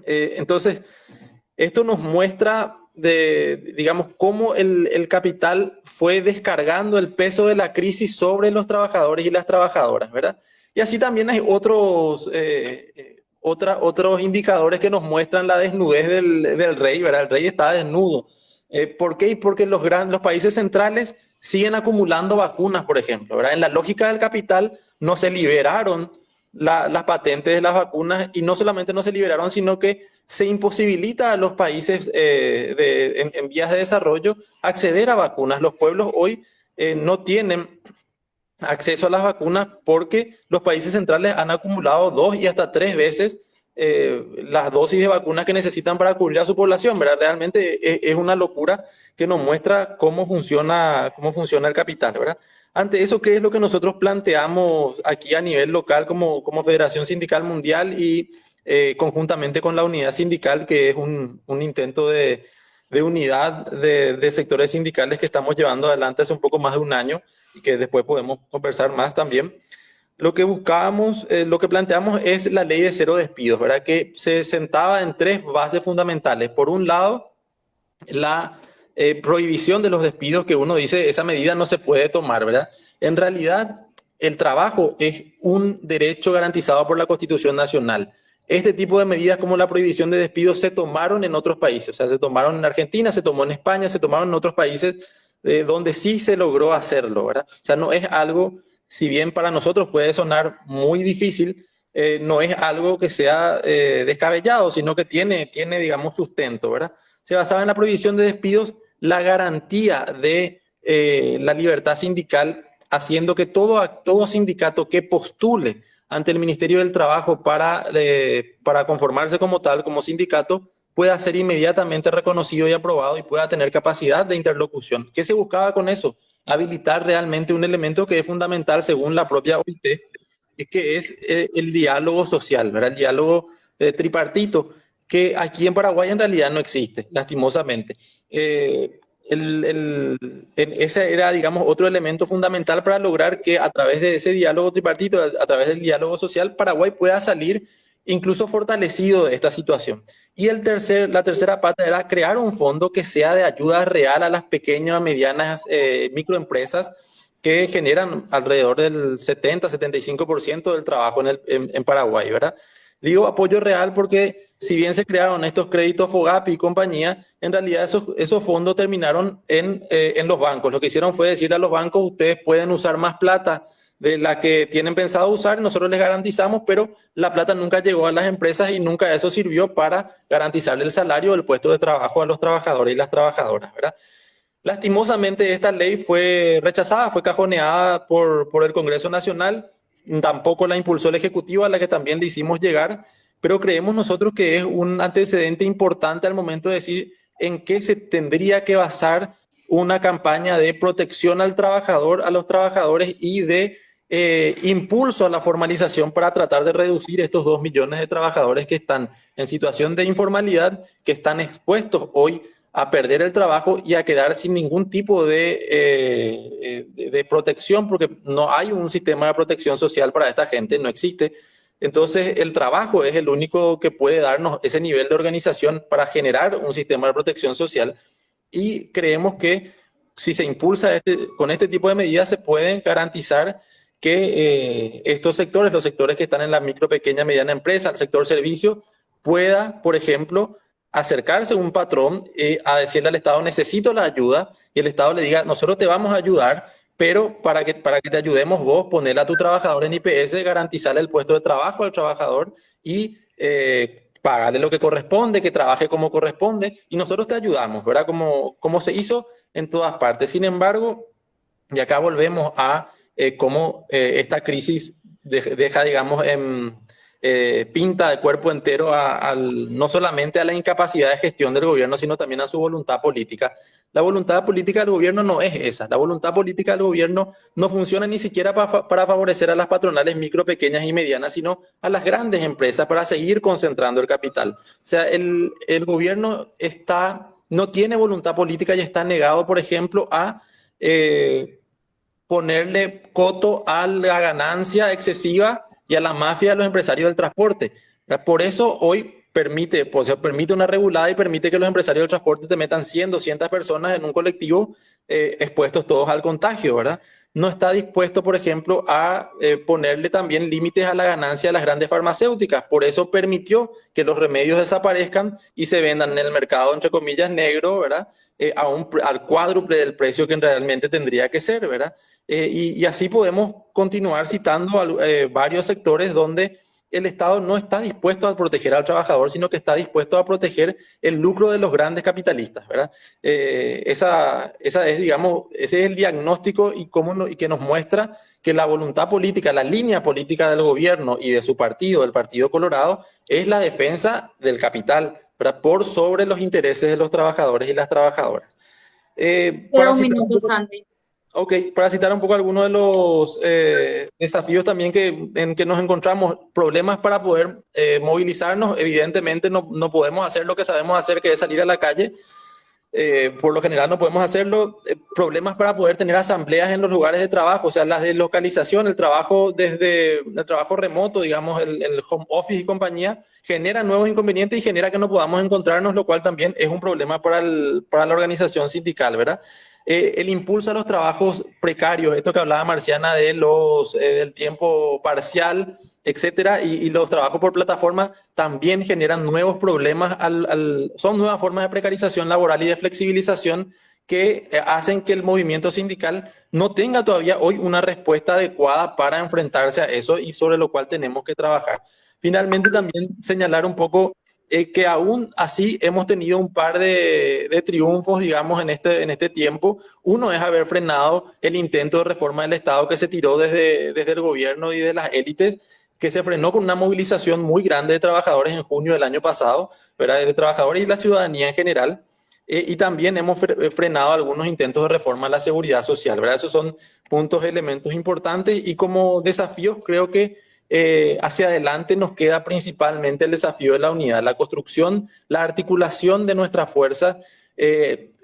Entonces, esto nos muestra, digamos, cómo el capital fue descargando el peso de la crisis sobre los trabajadores y las trabajadoras, ¿verdad? Y así también hay otros indicadores que nos muestran la desnudez del rey, ¿verdad? El rey está desnudo. ¿Por qué? Porque los países centrales siguen acumulando vacunas, por ejemplo, ¿verdad? En la lógica del capital no se liberaron las patentes de las vacunas, y no solamente no se liberaron, sino que se imposibilita a los países en vías de desarrollo acceder a vacunas. Los pueblos hoy no tienen acceso a las vacunas porque los países centrales han acumulado 2 y hasta 3 veces las dosis de vacunas que necesitan para cubrir a su población, ¿verdad? Realmente es una locura que nos muestra cómo funciona el capital, ¿verdad? Ante eso, ¿qué es lo que nosotros planteamos aquí a nivel local como Federación Sindical Mundial y conjuntamente con la unidad sindical, que es un intento de unidad de sectores sindicales que estamos llevando adelante hace un poco más de un año y que después podemos conversar más también? Lo que buscábamos, lo que planteamos es la ley de 0 despidos, ¿verdad? Que se sentaba en 3 bases fundamentales. Por un lado, la prohibición de los despidos, que uno dice esa medida no se puede tomar, ¿verdad? En realidad, el trabajo es un derecho garantizado por la Constitución Nacional. Este tipo de medidas como la prohibición de despidos se tomaron en otros países, o sea, se tomaron en Argentina, se tomó en España, se tomaron en otros países donde sí se logró hacerlo, ¿verdad? O sea, no es algo, si bien para nosotros puede sonar muy difícil, no es algo que sea descabellado, sino que tiene, digamos, sustento, ¿verdad? Se basaba en la prohibición de despidos, la garantía de la libertad sindical, haciendo que todo sindicato que postule ante el Ministerio del Trabajo para conformarse como tal, como sindicato, pueda ser inmediatamente reconocido y aprobado y pueda tener capacidad de interlocución. ¿Qué se buscaba con eso? Habilitar realmente un elemento que es fundamental según la propia OIT, que es el diálogo social, ¿verdad? El diálogo tripartito, que aquí en Paraguay en realidad no existe, lastimosamente. Ese era, digamos, otro elemento fundamental para lograr que a través de ese diálogo tripartito, a través del diálogo social, Paraguay pueda salir incluso fortalecido de esta situación. Y la tercera pata era crear un fondo que sea de ayuda real a las pequeñas, medianas, microempresas que generan alrededor del 70-75% del trabajo en Paraguay, ¿verdad? Digo apoyo real porque si bien se crearon estos créditos FOGAPI y compañía, en realidad esos fondos terminaron en los bancos. Lo que hicieron fue decirle a los bancos, ustedes pueden usar más plata de la que tienen pensado usar, nosotros les garantizamos, pero la plata nunca llegó a las empresas y nunca eso sirvió para garantizarle el salario o el puesto de trabajo a los trabajadores y las trabajadoras, ¿verdad? Lastimosamente esta ley fue rechazada, fue cajoneada por el Congreso Nacional, tampoco la impulsó el Ejecutivo, a la que también le hicimos llegar, pero creemos nosotros que es un antecedente importante al momento de decir en qué se tendría que basar una campaña de protección al trabajador, a los trabajadores y de impulso a la formalización para tratar de reducir estos 2 millones de trabajadores que están en situación de informalidad, que están expuestos hoy a perder el trabajo y a quedar sin ningún tipo de protección, porque no hay un sistema de protección social para esta gente, no existe. Entonces, el trabajo es el único que puede darnos ese nivel de organización para generar un sistema de protección social y creemos que si se impulsa con este tipo de medidas se pueden garantizar que estos sectores, los sectores que están en la micro, pequeña, mediana empresa, el sector servicio, pueda, por ejemplo, acercarse a un patrón a decirle al Estado, necesito la ayuda, y el Estado le diga, nosotros te vamos a ayudar, pero para que te ayudemos vos, ponerle a tu trabajador en IPS, garantizarle el puesto de trabajo al trabajador y pagarle lo que corresponde, que trabaje como corresponde, y nosotros te ayudamos, ¿verdad? Como se hizo en todas partes. Sin embargo, y acá volvemos a cómo esta crisis deja, digamos, pinta de cuerpo entero no solamente a la incapacidad de gestión del gobierno, sino también a su voluntad política. La voluntad política del gobierno no es esa. La voluntad política del gobierno no funciona ni siquiera para favorecer a las patronales micro, pequeñas y medianas, sino a las grandes empresas para seguir concentrando el capital. O sea, el gobierno no tiene voluntad política y está negado, por ejemplo, a ponerle coto a la ganancia excesiva y a la mafia de los empresarios del transporte. Por eso hoy permite una regulada y permite que los empresarios del transporte te metan 100, 200 personas en un colectivo expuestos todos al contagio, ¿verdad? No está dispuesto, por ejemplo, a ponerle también límites a la ganancia de las grandes farmacéuticas. Por eso permitió que los remedios desaparezcan y se vendan en el mercado, entre comillas, negro, ¿verdad? Al cuádruple del precio que realmente tendría que ser, ¿verdad? Y así podemos continuar citando varios sectores donde el Estado no está dispuesto a proteger al trabajador, sino que está dispuesto a proteger el lucro de los grandes capitalistas, ¿verdad? Digamos, ese es el diagnóstico y que nos muestra que la voluntad política, la línea política del gobierno y de su partido, del Partido Colorado, es la defensa del capital, ¿verdad? Por sobre los intereses de los trabajadores y las trabajadoras. Un minuto, Santi. Ok, para citar un poco algunos de los desafíos también en que nos encontramos, problemas para poder movilizarnos, evidentemente no podemos hacer lo que sabemos hacer, que es salir a la calle, por lo general no podemos hacerlo, problemas para poder tener asambleas en los lugares de trabajo, o sea, la deslocalización, el trabajo remoto, digamos, el home office y compañía, genera nuevos inconvenientes y genera que no podamos encontrarnos, lo cual también es un problema para la organización sindical, ¿verdad? El impulso a los trabajos precarios, esto que hablaba Marciana del tiempo parcial, etcétera, y los trabajos por plataforma también generan nuevos problemas, son nuevas formas de precarización laboral y de flexibilización que hacen que el movimiento sindical no tenga todavía hoy una respuesta adecuada para enfrentarse a eso y sobre lo cual tenemos que trabajar. Finalmente, también señalar un poco que aún así hemos tenido un par de triunfos, digamos, en este tiempo. Uno es haber frenado el intento de reforma del Estado que se tiró desde el gobierno y de las élites, que se frenó con una movilización muy grande de trabajadores en junio del año pasado, ¿verdad? De trabajadores y la ciudadanía en general. Y también hemos frenado algunos intentos de reforma a la seguridad social, ¿verdad? Esos son elementos importantes y como desafíos creo que hacia adelante nos queda principalmente el desafío de la unidad, la construcción, la articulación de nuestras fuerzas,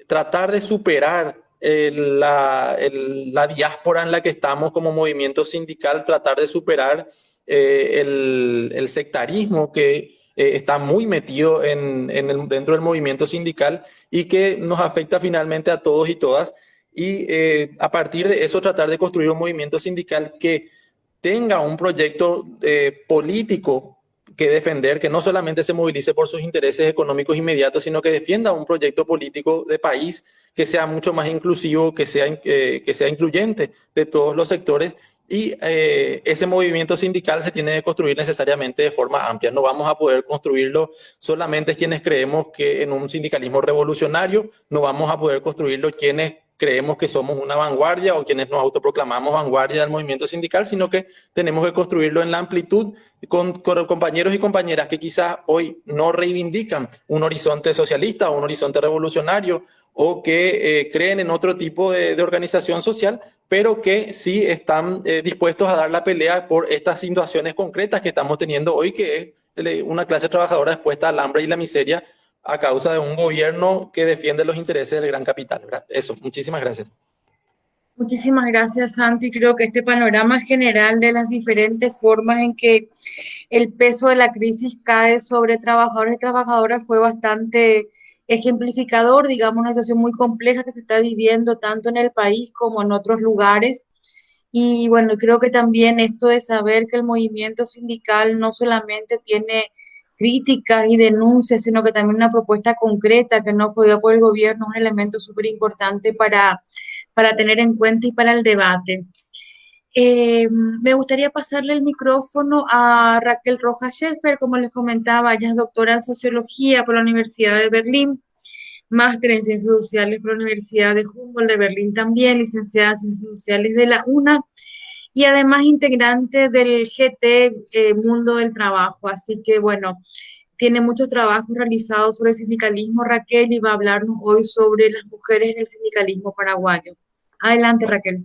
tratar de superar la diáspora en la que estamos como movimiento sindical, tratar de superar el sectarismo que está muy metido dentro del movimiento sindical y que nos afecta finalmente a todos y todas. Y a partir de eso tratar de construir un movimiento sindical que tenga un proyecto político que defender, que no solamente se movilice por sus intereses económicos inmediatos, sino que defienda un proyecto político de país que sea mucho más inclusivo, que sea incluyente de todos los sectores. Y ese movimiento sindical se tiene que construir necesariamente de forma amplia. No vamos a poder construirlo solamente quienes creemos que en un sindicalismo revolucionario, no vamos a poder construirlo quienes creemos que somos una vanguardia o quienes nos autoproclamamos vanguardia del movimiento sindical, sino que tenemos que construirlo en la amplitud con compañeros y compañeras que quizás hoy no reivindican un horizonte socialista o un horizonte revolucionario o que creen en otro tipo de organización social, pero que sí están dispuestos a dar la pelea por estas situaciones concretas que estamos teniendo hoy, que es una clase trabajadora expuesta al hambre y la miseria a causa de un gobierno que defiende los intereses del gran capital, ¿verdad? Eso, muchísimas gracias. Muchísimas gracias, Santi. Creo que este panorama general de las diferentes formas en que el peso de la crisis cae sobre trabajadores y trabajadoras fue bastante ejemplificador, digamos, una situación muy compleja que se está viviendo tanto en el país como en otros lugares. Y bueno, creo que también esto de saber que el movimiento sindical no solamente tiene críticas y denuncias, sino que también una propuesta concreta que no fue dada por el gobierno, es un elemento súper importante para tener en cuenta y para el debate. Me gustaría pasarle el micrófono a Raquel Rojas Scheffer. Como les comentaba, ella es doctora en Sociología por la Universidad de Berlín, máster en Ciencias Sociales por la Universidad de Humboldt de Berlín también, licenciada en Ciencias Sociales de la UNA y además integrante del GT Mundo del Trabajo. Así que bueno, tiene muchos trabajos realizados sobre el sindicalismo, Raquel, y va a hablarnos hoy sobre las mujeres en el sindicalismo paraguayo. Adelante, Raquel.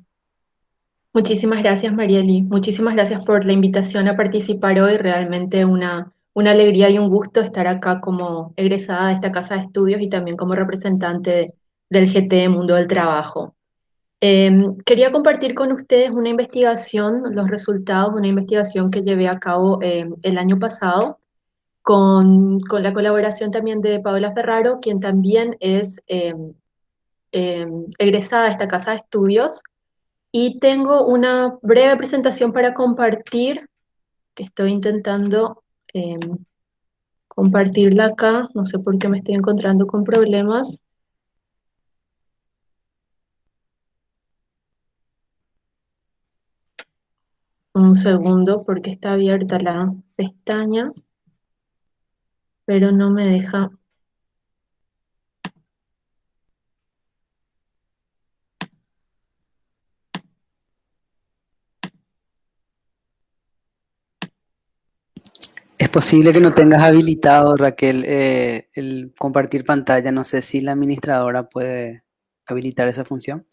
Muchísimas gracias, Marieli. Muchísimas gracias por la invitación a participar hoy. Realmente una alegría y un gusto estar acá como egresada de esta casa de estudios y también como representante del GT Mundo del Trabajo. Quería compartir con ustedes una investigación, los resultados de una investigación que llevé a cabo el año pasado con la colaboración también de Paola Ferraro, quien también es egresada de esta casa de estudios. Y tengo una breve presentación para compartir, que estoy intentando eh, compartirla acá. No sé por qué me estoy encontrando con problemas. Un segundo, porque está abierta la pestaña, pero no me deja. Es posible que no tengas habilitado, Raquel, el compartir pantalla. No sé si la administradora puede habilitar esa función.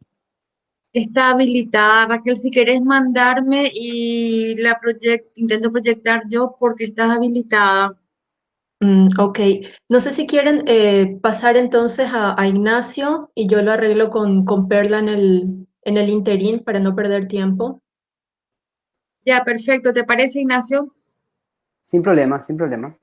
Está habilitada, Raquel, si querés mandarme y intento proyectar yo porque estás habilitada. Ok, no sé si quieren pasar entonces a Ignacio y yo lo arreglo con Perla en el interín para no perder tiempo. Ya, perfecto. ¿Te parece, Ignacio? Sin problema, sin problema.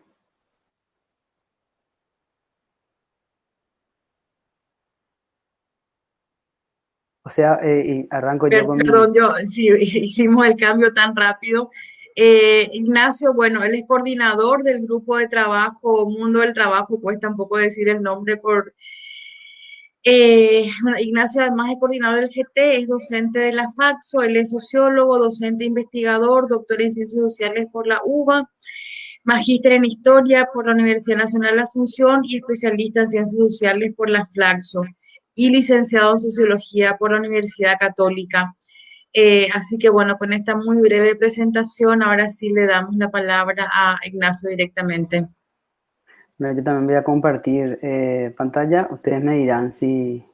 O sea, y arranco yo con Perdón, sí, hicimos el cambio tan rápido. Ignacio, bueno, él es coordinador del grupo de trabajo Mundo del Trabajo, cuesta un poco decir el nombre por... bueno, Ignacio además es coordinador del GT, es docente de la FACSO, él es sociólogo, docente investigador, doctor en Ciencias Sociales por la UBA, magíster en Historia por la Universidad Nacional de Asunción y especialista en Ciencias Sociales por la FLACSO y licenciado en Sociología por la Universidad Católica. Así que bueno, con esta muy breve presentación, ahora sí le damos la palabra a Ignacio directamente. Bueno, yo también voy a compartir pantalla. Ustedes me dirán si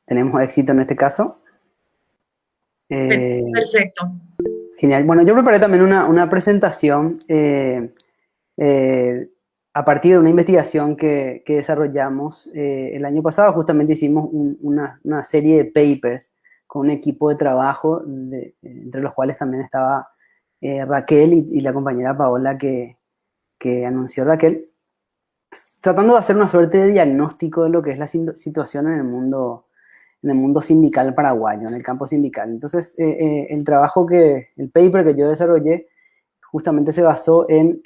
tenemos éxito en este caso. Perfecto. Genial. Bueno, yo preparé también una presentación a partir de una investigación que desarrollamos el año pasado. Justamente hicimos una serie de papers con un equipo de trabajo, entre los cuales también estaba Raquel y la compañera Paola que anunció Raquel, tratando de hacer una suerte de diagnóstico de lo que es la situación en el mundo sindical paraguayo, en el campo sindical. Entonces, el paper que yo desarrollé justamente se basó en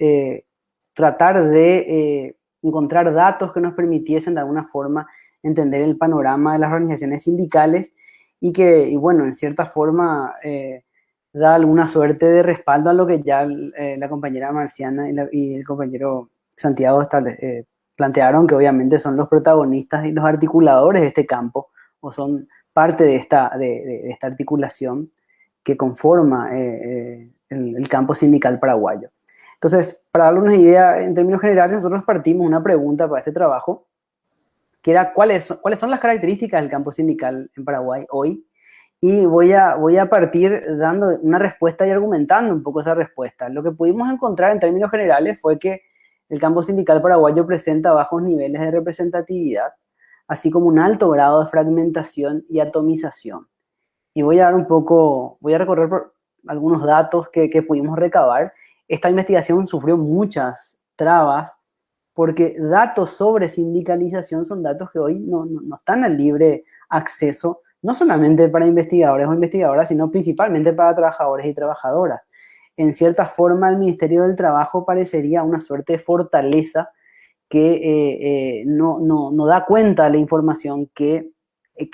tratar de encontrar datos que nos permitiesen de alguna forma entender el panorama de las organizaciones sindicales y bueno, en cierta forma da alguna suerte de respaldo a lo que ya la compañera Marciana y el compañero Santiago plantearon, que obviamente son los protagonistas y los articuladores de este campo, o son parte de esta articulación que conforma el campo sindical paraguayo. Entonces, para darle una idea, en términos generales, nosotros partimos una pregunta para este trabajo, que era cuáles son las características del campo sindical en Paraguay hoy, y voy a partir dando una respuesta y argumentando un poco esa respuesta. Lo que pudimos encontrar en términos generales fue que el campo sindical paraguayo presenta bajos niveles de representatividad, así como un alto grado de fragmentación y atomización. Y voy a recorrer por algunos datos que pudimos recabar. Esta investigación sufrió muchas trabas porque datos sobre sindicalización son datos que hoy no están al libre acceso, no solamente para investigadores o investigadoras, sino principalmente para trabajadores y trabajadoras. En cierta forma, el Ministerio del Trabajo parecería una suerte de fortaleza que no da cuenta de la información que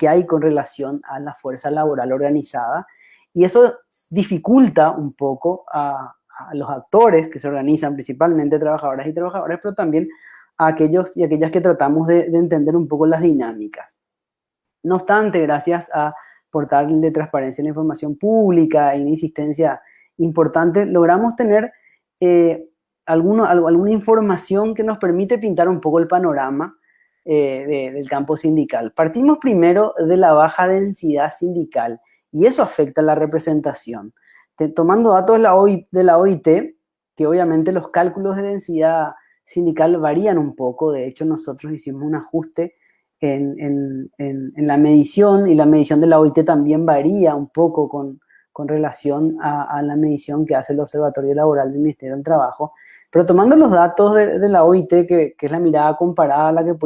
hay con relación a la fuerza laboral organizada, y eso dificulta un poco a los actores que se organizan, principalmente trabajadoras y trabajadores, pero también a aquellos y aquellas que tratamos de entender un poco las dinámicas. No obstante, gracias a portal de transparencia en la información pública y una insistencia importante, logramos tener alguna información que nos permite pintar un poco el panorama del campo sindical. Partimos primero de la baja densidad sindical, y eso afecta la representación. Tomando datos de la OIT, que obviamente los cálculos de densidad sindical varían un poco. De hecho, nosotros hicimos un ajuste en la medición, y la medición de la OIT también varía un poco con relación a la medición que hace el Observatorio Laboral del Ministerio del Trabajo. Pero tomando los datos de la OIT, que es la mirada comparada a la que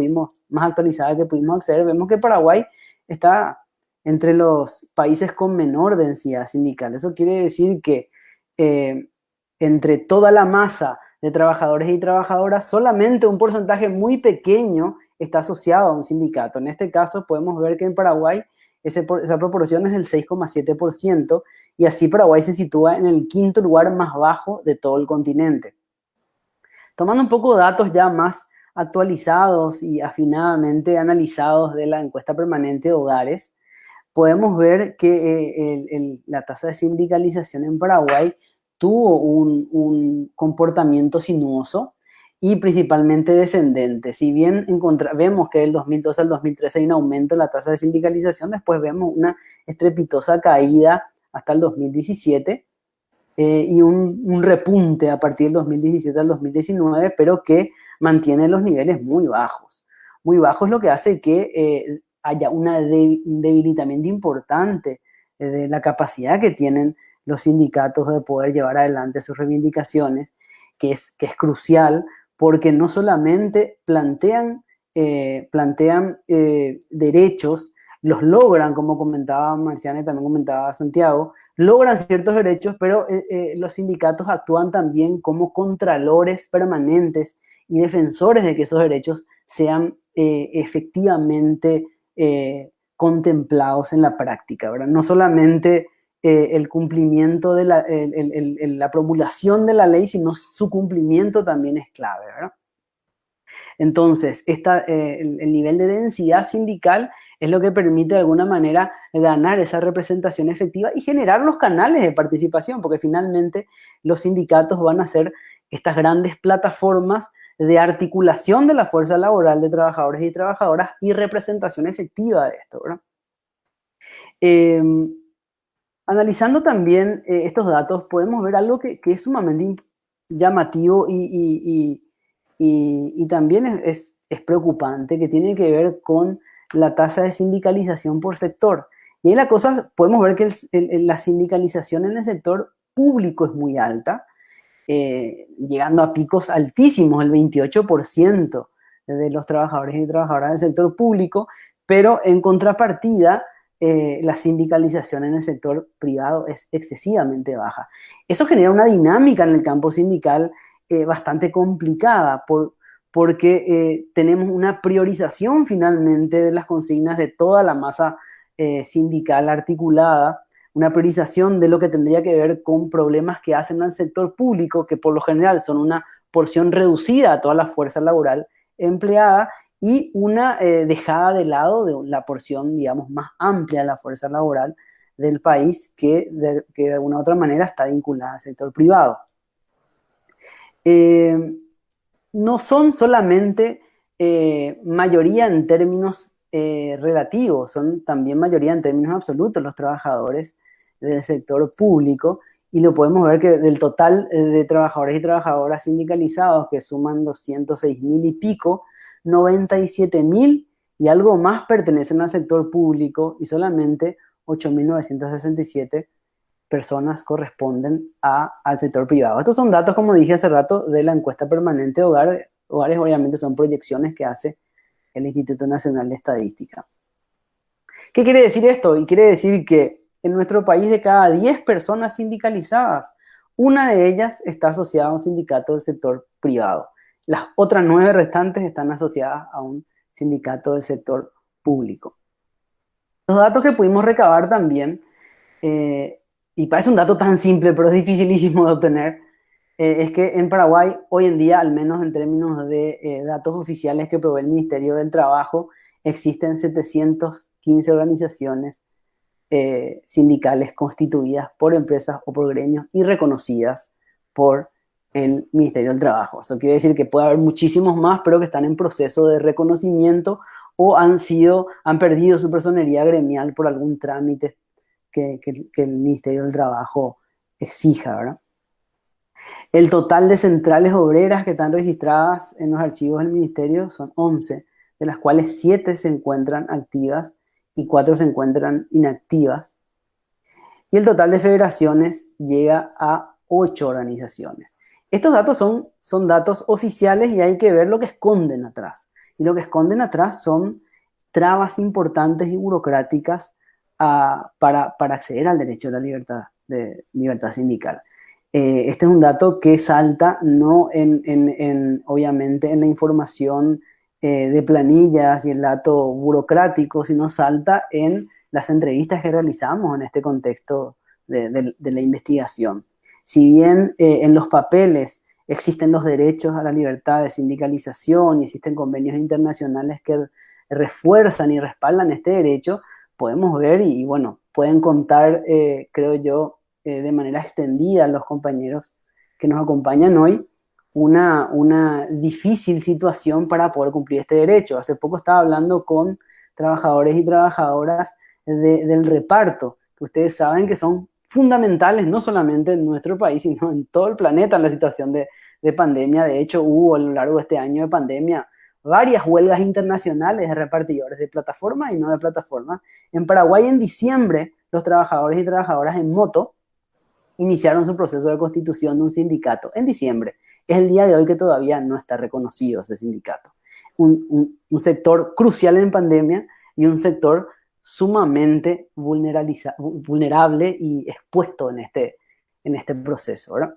más actualizada que pudimos acceder, vemos que Paraguay está entre los países con menor densidad sindical. Eso quiere decir que entre toda la masa de trabajadores y trabajadoras, solamente un porcentaje muy pequeño está asociado a un sindicato. En este caso podemos ver que en Paraguay esa proporción es del 6,7%, y así Paraguay se sitúa en el quinto lugar más bajo de todo el continente. Tomando un poco datos ya más actualizados y afinadamente analizados de la encuesta permanente de hogares, podemos ver que la tasa de sindicalización en Paraguay tuvo un comportamiento sinuoso y principalmente descendente. Si bien vemos que del 2012 al 2013 hay un aumento en la tasa de sindicalización, después vemos una estrepitosa caída hasta el 2017 y un repunte a partir del 2017 al 2019, pero que mantiene los niveles muy bajos. Muy bajos, lo que hace que haya un debilitamiento importante de la capacidad que tienen los sindicatos de poder llevar adelante sus reivindicaciones, que es crucial, porque no solamente plantean derechos, los logran, como comentaba Marciana y también comentaba Santiago, logran ciertos derechos, pero los sindicatos actúan también como contralores permanentes y defensores de que esos derechos sean efectivamente contemplados en la práctica, ¿verdad? No solamente el cumplimiento de la promulgación de la ley, sino su cumplimiento también es clave, ¿verdad? Entonces, el nivel de densidad sindical es lo que permite de alguna manera ganar esa representación efectiva y generar los canales de participación, porque finalmente los sindicatos van a ser estas grandes plataformas de articulación de la fuerza laboral de trabajadores y trabajadoras y representación efectiva de esto, ¿verdad? Analizando también estos datos, podemos ver algo que es sumamente llamativo y también es preocupante, que tiene que ver con la tasa de sindicalización por sector. Y ahí podemos ver que la sindicalización en el sector público es muy alta, llegando a picos altísimos, el 28% de los trabajadores y trabajadoras del sector público, pero en contrapartida, la sindicalización en el sector privado es excesivamente baja. Eso genera una dinámica en el campo sindical bastante complicada, porque tenemos una priorización finalmente de las consignas de toda la masa sindical articulada, una priorización de lo que tendría que ver con problemas que hacen al sector público, que por lo general son una porción reducida a toda la fuerza laboral empleada, y una dejada de lado de la porción, digamos, más amplia de la fuerza laboral del país que de alguna u otra manera está vinculada al sector privado. No son solamente mayoría en términos relativos, son también mayoría en términos absolutos los trabajadores del sector público, y lo podemos ver que del total de trabajadores y trabajadoras sindicalizados, que suman 206.000 y pico, 97.000 y algo más pertenecen al sector público y solamente 8.967 personas corresponden al sector privado. Estos son datos, como dije hace rato, de la encuesta permanente de hogares. Obviamente son proyecciones que hace el Instituto Nacional de Estadística. ¿Qué quiere decir esto? Y quiere decir que en nuestro país, de cada 10 personas sindicalizadas, una de ellas está asociada a un sindicato del sector privado. Las otras 9 restantes están asociadas a un sindicato del sector público. Los datos que pudimos recabar también, y parece un dato tan simple, pero es dificilísimo de obtener, es que en Paraguay, hoy en día, al menos en términos de datos oficiales que provee el Ministerio del Trabajo, existen 715 organizaciones sindicales constituidas por empresas o por gremios y reconocidas por el Ministerio del Trabajo. Eso quiere decir que puede haber muchísimos más, pero que están en proceso de reconocimiento o han perdido su personería gremial por algún trámite que el Ministerio del Trabajo exija, ¿verdad? El total de centrales obreras que están registradas en los archivos del Ministerio son 11, de las cuales 7 se encuentran activas y 4 se encuentran inactivas. Y el total de federaciones llega a 8 organizaciones. Estos datos son datos oficiales y hay que ver lo que esconden atrás. Y lo que esconden atrás son trabas importantes y burocráticas para acceder al derecho a la libertad sindical. Este es un dato que salta no obviamente en la información de planillas y el dato burocrático, sino salta en las entrevistas que realizamos en este contexto de la investigación. Si bien en los papeles existen los derechos a la libertad de sindicalización y existen convenios internacionales que refuerzan y respaldan este derecho, podemos ver y bueno, pueden contar, creo yo, de manera extendida los compañeros que nos acompañan hoy, una difícil situación para poder cumplir este derecho. Hace poco estaba hablando con trabajadores y trabajadoras del reparto, que ustedes saben que son fundamentales no solamente en nuestro país, sino en todo el planeta en la situación de pandemia. De hecho, hubo a lo largo de este año de pandemia varias huelgas internacionales de repartidores de plataforma y no de plataforma. En Paraguay, en diciembre, los trabajadores y trabajadoras en moto iniciaron su proceso de constitución de un sindicato en diciembre. Es el día de hoy que todavía no está reconocido ese sindicato. Un sector crucial en pandemia y un sector sumamente vulnerable y expuesto en este proceso, ¿verdad?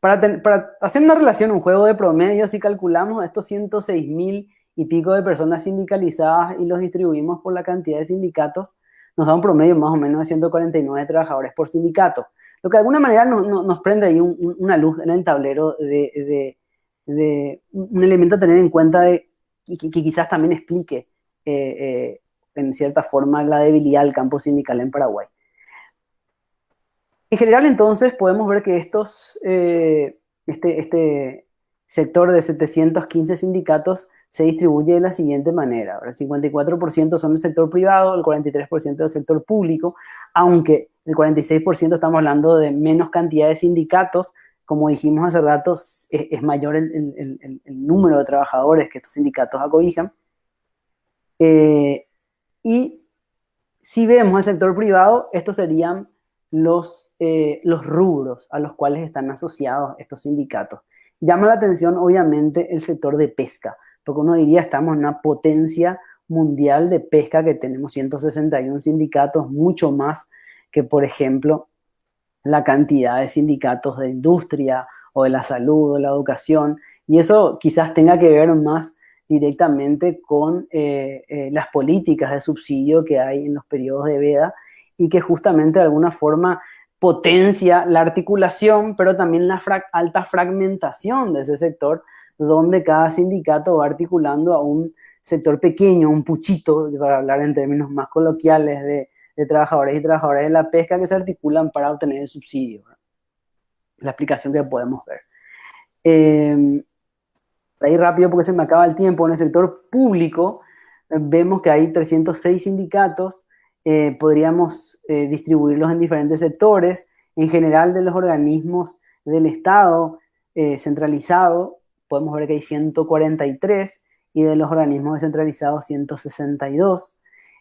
Para hacer una relación, un juego de promedio, si calculamos estos 106.000 y pico de personas sindicalizadas y los distribuimos por la cantidad de sindicatos, nos da un promedio más o menos de 149 trabajadores por sindicato. Lo que de alguna manera nos prende ahí una luz en el tablero de un elemento a tener en cuenta y que quizás también explique en cierta forma la debilidad del campo sindical en Paraguay. En general, entonces, podemos ver que este sector de 715 sindicatos se distribuye de la siguiente manera. El 54% son del sector privado, el 43% del sector público, aunque el 46% estamos hablando de menos cantidad de sindicatos. Como dijimos hace rato, es mayor el número de trabajadores que estos sindicatos acobijan. Y si vemos el sector privado, estos serían los rubros a los cuales están asociados estos sindicatos. Llama la atención, obviamente, el sector de pesca, porque uno diría, estamos en una potencia mundial de pesca, que tenemos 161 sindicatos, mucho más que, por ejemplo, la cantidad de sindicatos de industria o de la salud o de la educación, y eso quizás tenga que ver más directamente con las políticas de subsidio que hay en los periodos de veda, y que justamente de alguna forma potencia la articulación, pero también la alta fragmentación de ese sector, donde cada sindicato va articulando a un sector pequeño, un puchito, para hablar en términos más coloquiales, de trabajadores y trabajadoras de la pesca que se articulan para obtener el subsidio. La explicación que podemos ver. Ahí rápido porque se me acaba el tiempo. En el sector público vemos que hay 306 sindicatos. Podríamos distribuirlos en diferentes sectores. En general, de los organismos del Estado centralizado, podemos ver que hay 143, y de los organismos descentralizados 162.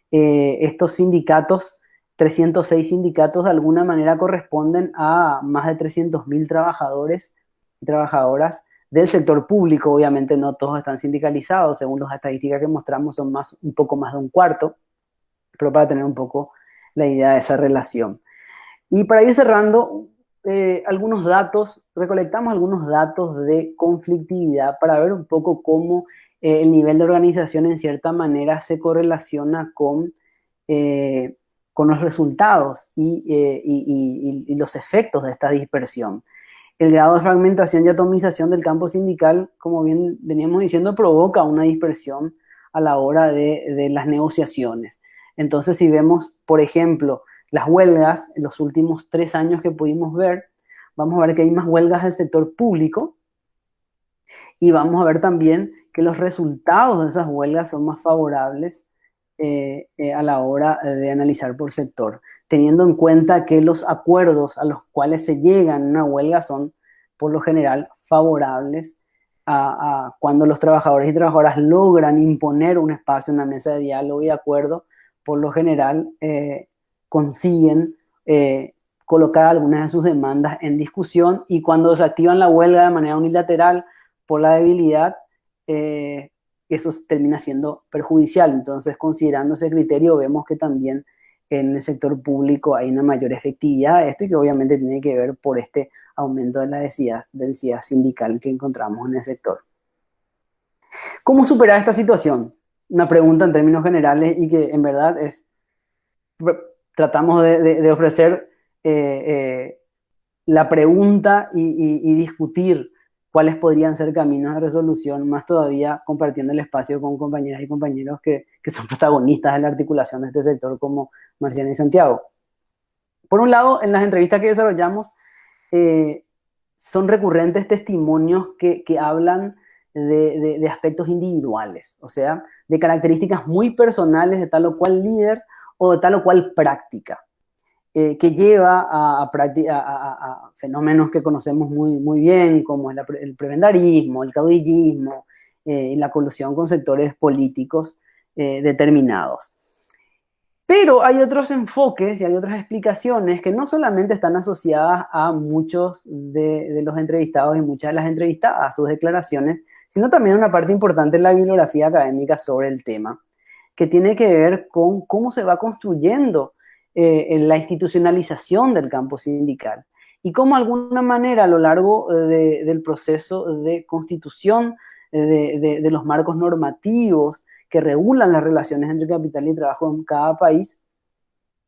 Estos sindicatos, 306 sindicatos, de alguna manera corresponden a más de 300.000 trabajadores y trabajadoras del sector público. Obviamente no todos están sindicalizados, según las estadísticas que mostramos son un poco más de un cuarto, pero para tener un poco la idea de esa relación. Y para ir cerrando, algunos datos, recolectamos algunos datos de conflictividad para ver un poco cómo el nivel de organización en cierta manera se correlaciona con los resultados y los efectos de esta dispersión. El grado de fragmentación y atomización del campo sindical, como bien veníamos diciendo, provoca una dispersión a la hora de las negociaciones. Entonces, si vemos, por ejemplo, las huelgas en los últimos 3 años que pudimos ver, vamos a ver que hay más huelgas del sector público, y vamos a ver también que los resultados de esas huelgas son más favorables a la hora de analizar por sector, teniendo en cuenta que los acuerdos a los cuales se llegan en una huelga son, por lo general, favorables a cuando los trabajadores y trabajadoras logran imponer un espacio, una mesa de diálogo y acuerdo. Por lo general consiguen colocar algunas de sus demandas en discusión, y cuando desactivan la huelga de manera unilateral por la debilidad, eso termina siendo perjudicial. Entonces, considerando ese criterio, vemos que también en el sector público hay una mayor efectividad de esto, y que obviamente tiene que ver por este aumento de la densidad sindical que encontramos en el sector. ¿Cómo superar esta situación? Una pregunta en términos generales, y que en verdad tratamos de ofrecer la pregunta y discutir cuáles podrían ser caminos de resolución, más todavía compartiendo el espacio con compañeras y compañeros que son protagonistas de la articulación de este sector, como Marciana y Santiago. Por un lado, en las entrevistas que desarrollamos, son recurrentes testimonios que hablan de aspectos individuales, o sea, de características muy personales de tal o cual líder o de tal o cual práctica, que lleva a fenómenos que conocemos muy bien, como el prebendarismo, el caudillismo y la colusión con sectores políticos determinados. Pero hay otros enfoques y hay otras explicaciones que no solamente están asociadas a muchos de los entrevistados y muchas de las entrevistadas, a sus declaraciones, sino también una parte importante de la bibliografía académica sobre el tema, que tiene que ver con cómo se va construyendo la institucionalización del campo sindical, y cómo de alguna manera a lo largo del proceso de constitución de los marcos normativos que regulan las relaciones entre capital y trabajo en cada país,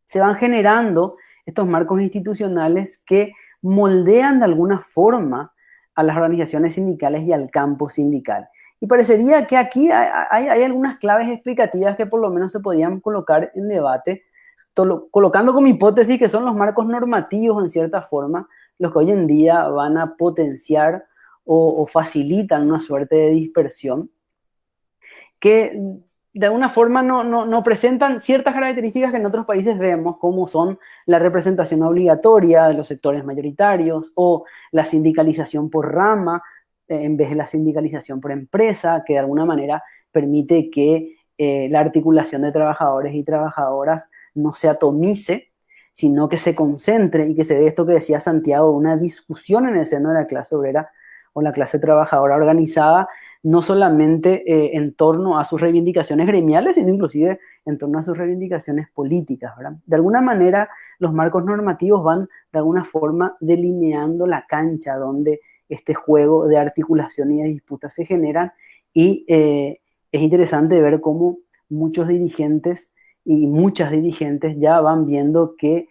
se van generando estos marcos institucionales que moldean de alguna forma a las organizaciones sindicales y al campo sindical. Y parecería que aquí hay algunas claves explicativas que por lo menos se podrían colocar en debate, colocando como hipótesis que son los marcos normativos, en cierta forma, los que hoy en día van a potenciar o facilitan una suerte de dispersión, que de alguna forma no presentan ciertas características que en otros países vemos, como son la representación obligatoria de los sectores mayoritarios, o la sindicalización por rama en vez de la sindicalización por empresa, que de alguna manera permite que la articulación de trabajadores y trabajadoras no se atomice. sino que se concentre y que se dé esto que decía Santiago, una discusión en el seno de la clase obrera o la clase trabajadora organizada, no solamente en torno a sus reivindicaciones gremiales, sino inclusive en torno a sus reivindicaciones políticas, ¿verdad? De alguna manera, los marcos normativos van de alguna forma delineando la cancha donde este juego de articulación y de disputa se generan, y es interesante ver cómo muchos dirigentes y muchas dirigentes ya van viendo que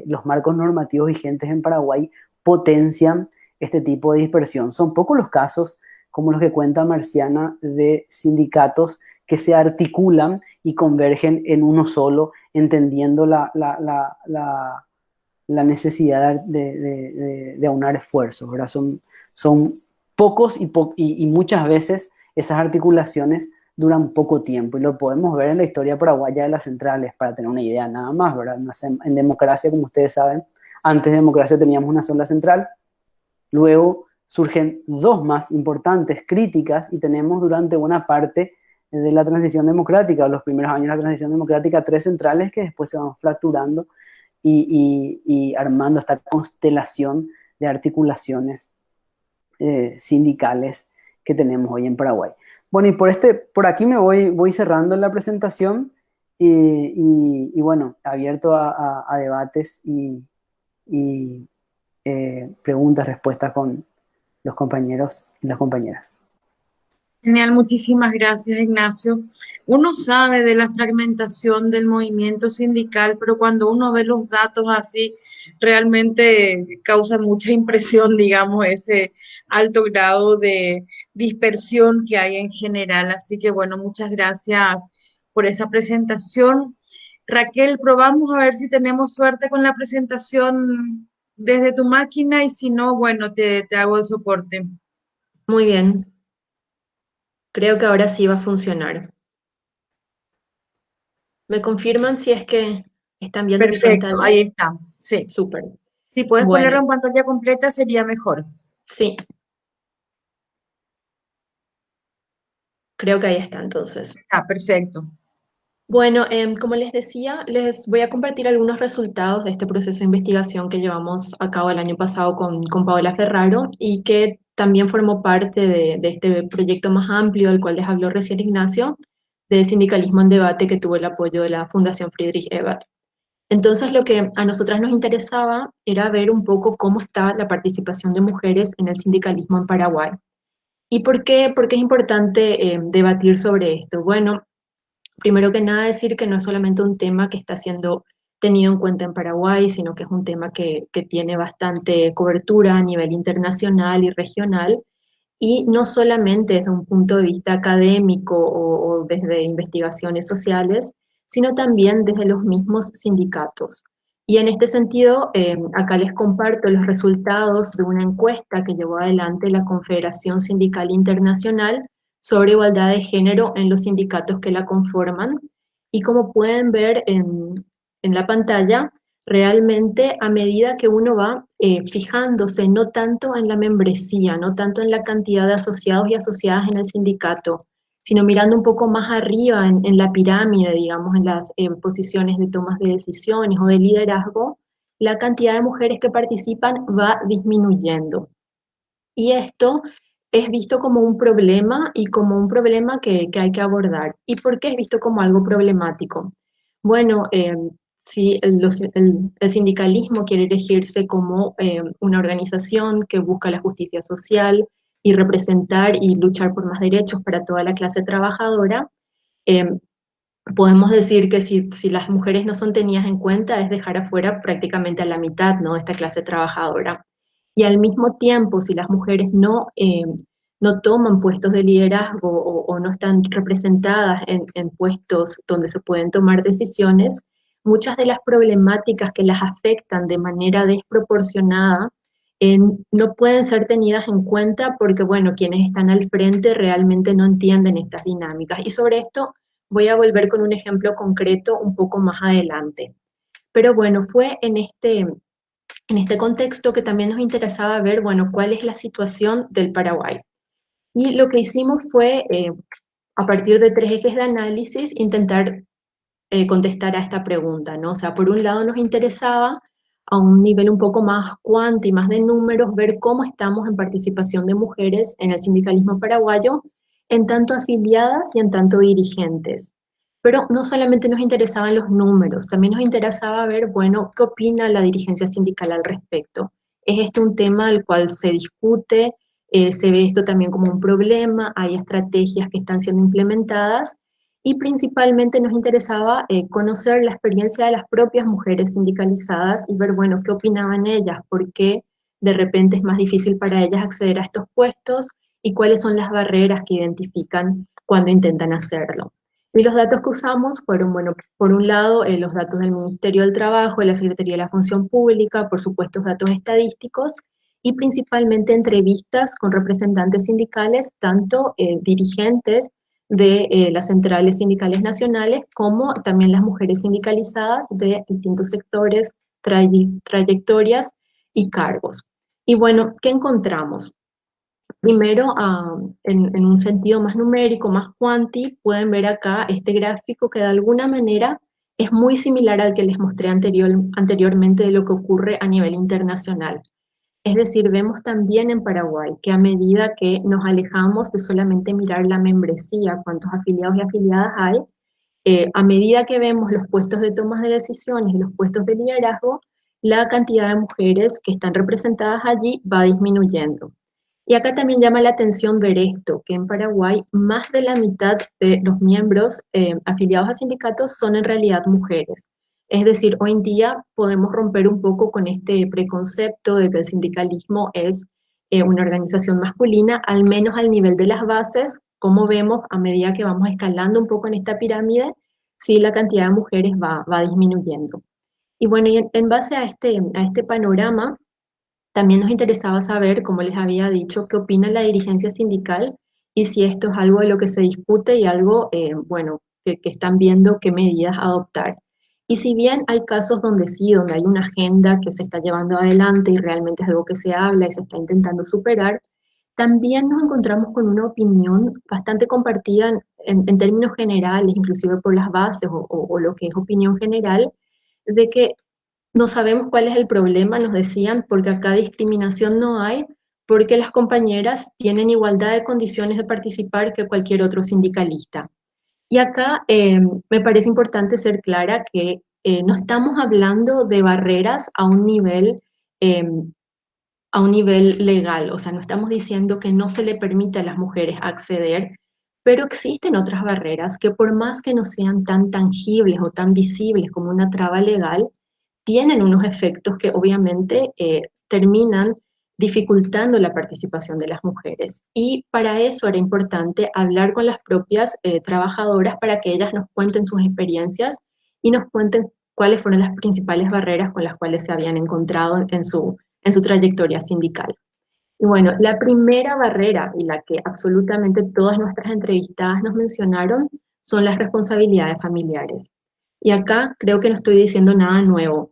los marcos normativos vigentes en Paraguay potencian este tipo de dispersión. Son pocos los casos, como los que cuenta Marciana, de sindicatos que se articulan y convergen en uno solo, entendiendo la necesidad de aunar esfuerzos, ¿verdad? Son pocos y muchas veces esas articulaciones duran poco tiempo, y lo podemos ver en la historia paraguaya de las centrales, para tener una idea nada más, ¿verdad? En democracia, como ustedes saben, antes de democracia teníamos una sola central, luego surgen dos más importantes, críticas, y tenemos durante buena parte de la transición democrática, o los primeros años de la transición democrática, tres centrales que después se van fracturando y armando esta constelación de articulaciones sindicales que tenemos hoy en Paraguay. Bueno, y por aquí voy cerrando la presentación, y bueno, abierto a debates y preguntas, respuestas con los compañeros y las compañeras. Genial, muchísimas gracias, Ignacio. Uno sabe de la fragmentación del movimiento sindical, pero cuando uno ve los datos así, realmente causa mucha impresión, digamos, ese alto grado de dispersión que hay en general. Así que bueno, muchas gracias por esa presentación. Raquel, probamos a ver si tenemos suerte con la presentación desde tu máquina, y si no, bueno, te hago el soporte. Muy bien, creo que ahora sí va a funcionar. ¿Me confirman si es que están viendo mi Perfecto, pantalla? ahí está. Sí. Súper. Si puedes ponerlo Bueno, en pantalla completa sería mejor. sí, creo que ahí está entonces. Ah, perfecto. Bueno, como les decía, les voy a compartir algunos resultados de este proceso de investigación que llevamos a cabo el año pasado con Paola Ferraro, y que también formó parte de este proyecto más amplio del cual les habló recién Ignacio, de sindicalismo en debate, que tuvo el apoyo de la Fundación Friedrich Ebert. Entonces, lo que a nosotras nos interesaba era ver un poco cómo está la participación de mujeres en el sindicalismo en Paraguay. ¿Y por qué es importante debatir sobre esto? Bueno, primero que nada, decir que no es solamente un tema que está siendo tenido en cuenta en Paraguay, sino que es un tema que tiene bastante cobertura a nivel internacional y regional, y no solamente desde un punto de vista académico o desde investigaciones sociales, sino también desde los mismos sindicatos. Y en este sentido, acá les comparto los resultados de una encuesta que llevó adelante la Confederación Sindical Internacional sobre igualdad de género en los sindicatos que la conforman. Y como pueden ver en la pantalla, realmente a medida que uno va fijándose no tanto en la membresía, no tanto en la cantidad de asociados y asociadas en el sindicato, sino mirando un poco más arriba en la pirámide, digamos, en las posiciones de tomas de decisiones o de liderazgo, la cantidad de mujeres que participan va disminuyendo. Y esto es visto como un problema, y como un problema que hay que abordar. ¿Y por qué es visto como algo problemático? Bueno, si el sindicalismo quiere elegirse como una organización que busca la justicia social y representar y luchar por más derechos para toda la clase trabajadora, eh, podemos decir que si las mujeres no son tenidas en cuenta, es dejar afuera prácticamente a la mitad, ¿no?, de esta clase trabajadora. Y al mismo tiempo, si las mujeres no toman puestos de liderazgo o no están representadas en puestos donde se pueden tomar decisiones, muchas de las problemáticas que las afectan de manera desproporcionada no pueden ser tenidas en cuenta, porque, bueno, quienes están al frente realmente no entienden estas dinámicas. Y sobre esto voy a volver con un ejemplo concreto un poco más adelante. Pero bueno, fue en este contexto que también nos interesaba ver, bueno, cuál es la situación del Paraguay. Y lo que hicimos fue, a partir de 3 ejes de análisis, intentar contestar a esta pregunta, ¿no? O sea, por un lado nos interesaba a un nivel un poco más cuanti, más de números, ver cómo estamos en participación de mujeres en el sindicalismo paraguayo, en tanto afiliadas y en tanto dirigentes. Pero no solamente nos interesaban los números, también nos interesaba ver, bueno, qué opina la dirigencia sindical al respecto. ¿Es este un tema al cual se discute? ¿Se ve esto también como un problema? ¿Hay estrategias que están siendo implementadas? Y principalmente nos interesaba conocer la experiencia de las propias mujeres sindicalizadas y ver, bueno, qué opinaban ellas, por qué de repente es más difícil para ellas acceder a estos puestos y cuáles son las barreras que identifican cuando intentan hacerlo. Y los datos que usamos fueron, bueno, por un lado, los datos del Ministerio del Trabajo, de la Secretaría de la Función Pública, por supuesto, datos estadísticos y principalmente entrevistas con representantes sindicales, tanto dirigentes de las centrales sindicales nacionales, como también las mujeres sindicalizadas de distintos sectores, trayectorias y cargos. Y bueno, ¿qué encontramos? Primero, en un sentido más numérico, más cuanti, pueden ver acá este gráfico que de alguna manera es muy similar al que les mostré anteriormente de lo que ocurre a nivel internacional. Es decir, vemos también en Paraguay que a medida que nos alejamos de solamente mirar la membresía, cuántos afiliados y afiliadas hay, a medida que vemos los puestos de toma de decisiones y los puestos de liderazgo, la cantidad de mujeres que están representadas allí va disminuyendo. Y acá también llama la atención ver esto, que en Paraguay más de la mitad de los miembros afiliados a sindicatos son en realidad mujeres. Es decir, hoy en día podemos romper un poco con este preconcepto de que el sindicalismo es una organización masculina, al menos al nivel de las bases, como vemos a medida que vamos escalando un poco en esta pirámide, sí la cantidad de mujeres va disminuyendo. Y bueno, y en base a este panorama, también nos interesaba saber, como les había dicho, qué opina la dirigencia sindical y si esto es algo de lo que se discute y algo, bueno, que están viendo qué medidas adoptar. Y si bien hay casos donde sí, donde hay una agenda que se está llevando adelante y realmente es algo que se habla y se está intentando superar, también nos encontramos con una opinión bastante compartida en términos generales, inclusive por las bases o lo que es opinión general, de que no sabemos cuál es el problema, nos decían, porque acá discriminación no hay, porque las compañeras tienen igualdad de condiciones de participar que cualquier otro sindicalista. Y acá me parece importante ser clara que no estamos hablando de barreras eh, a un nivel legal, o sea, no estamos diciendo que no se le permite a las mujeres acceder, pero existen otras barreras que por más que no sean tan tangibles o tan visibles como una traba legal, tienen unos efectos que obviamente terminan dificultando la participación de las mujeres. Y para eso era importante hablar con las propias trabajadoras para que ellas nos cuenten sus experiencias y nos cuenten cuáles fueron las principales barreras con las cuales se habían encontrado en su trayectoria sindical. Y bueno, la primera barrera y la que absolutamente todas nuestras entrevistadas nos mencionaron son las responsabilidades familiares. Y acá creo que no estoy diciendo nada nuevo.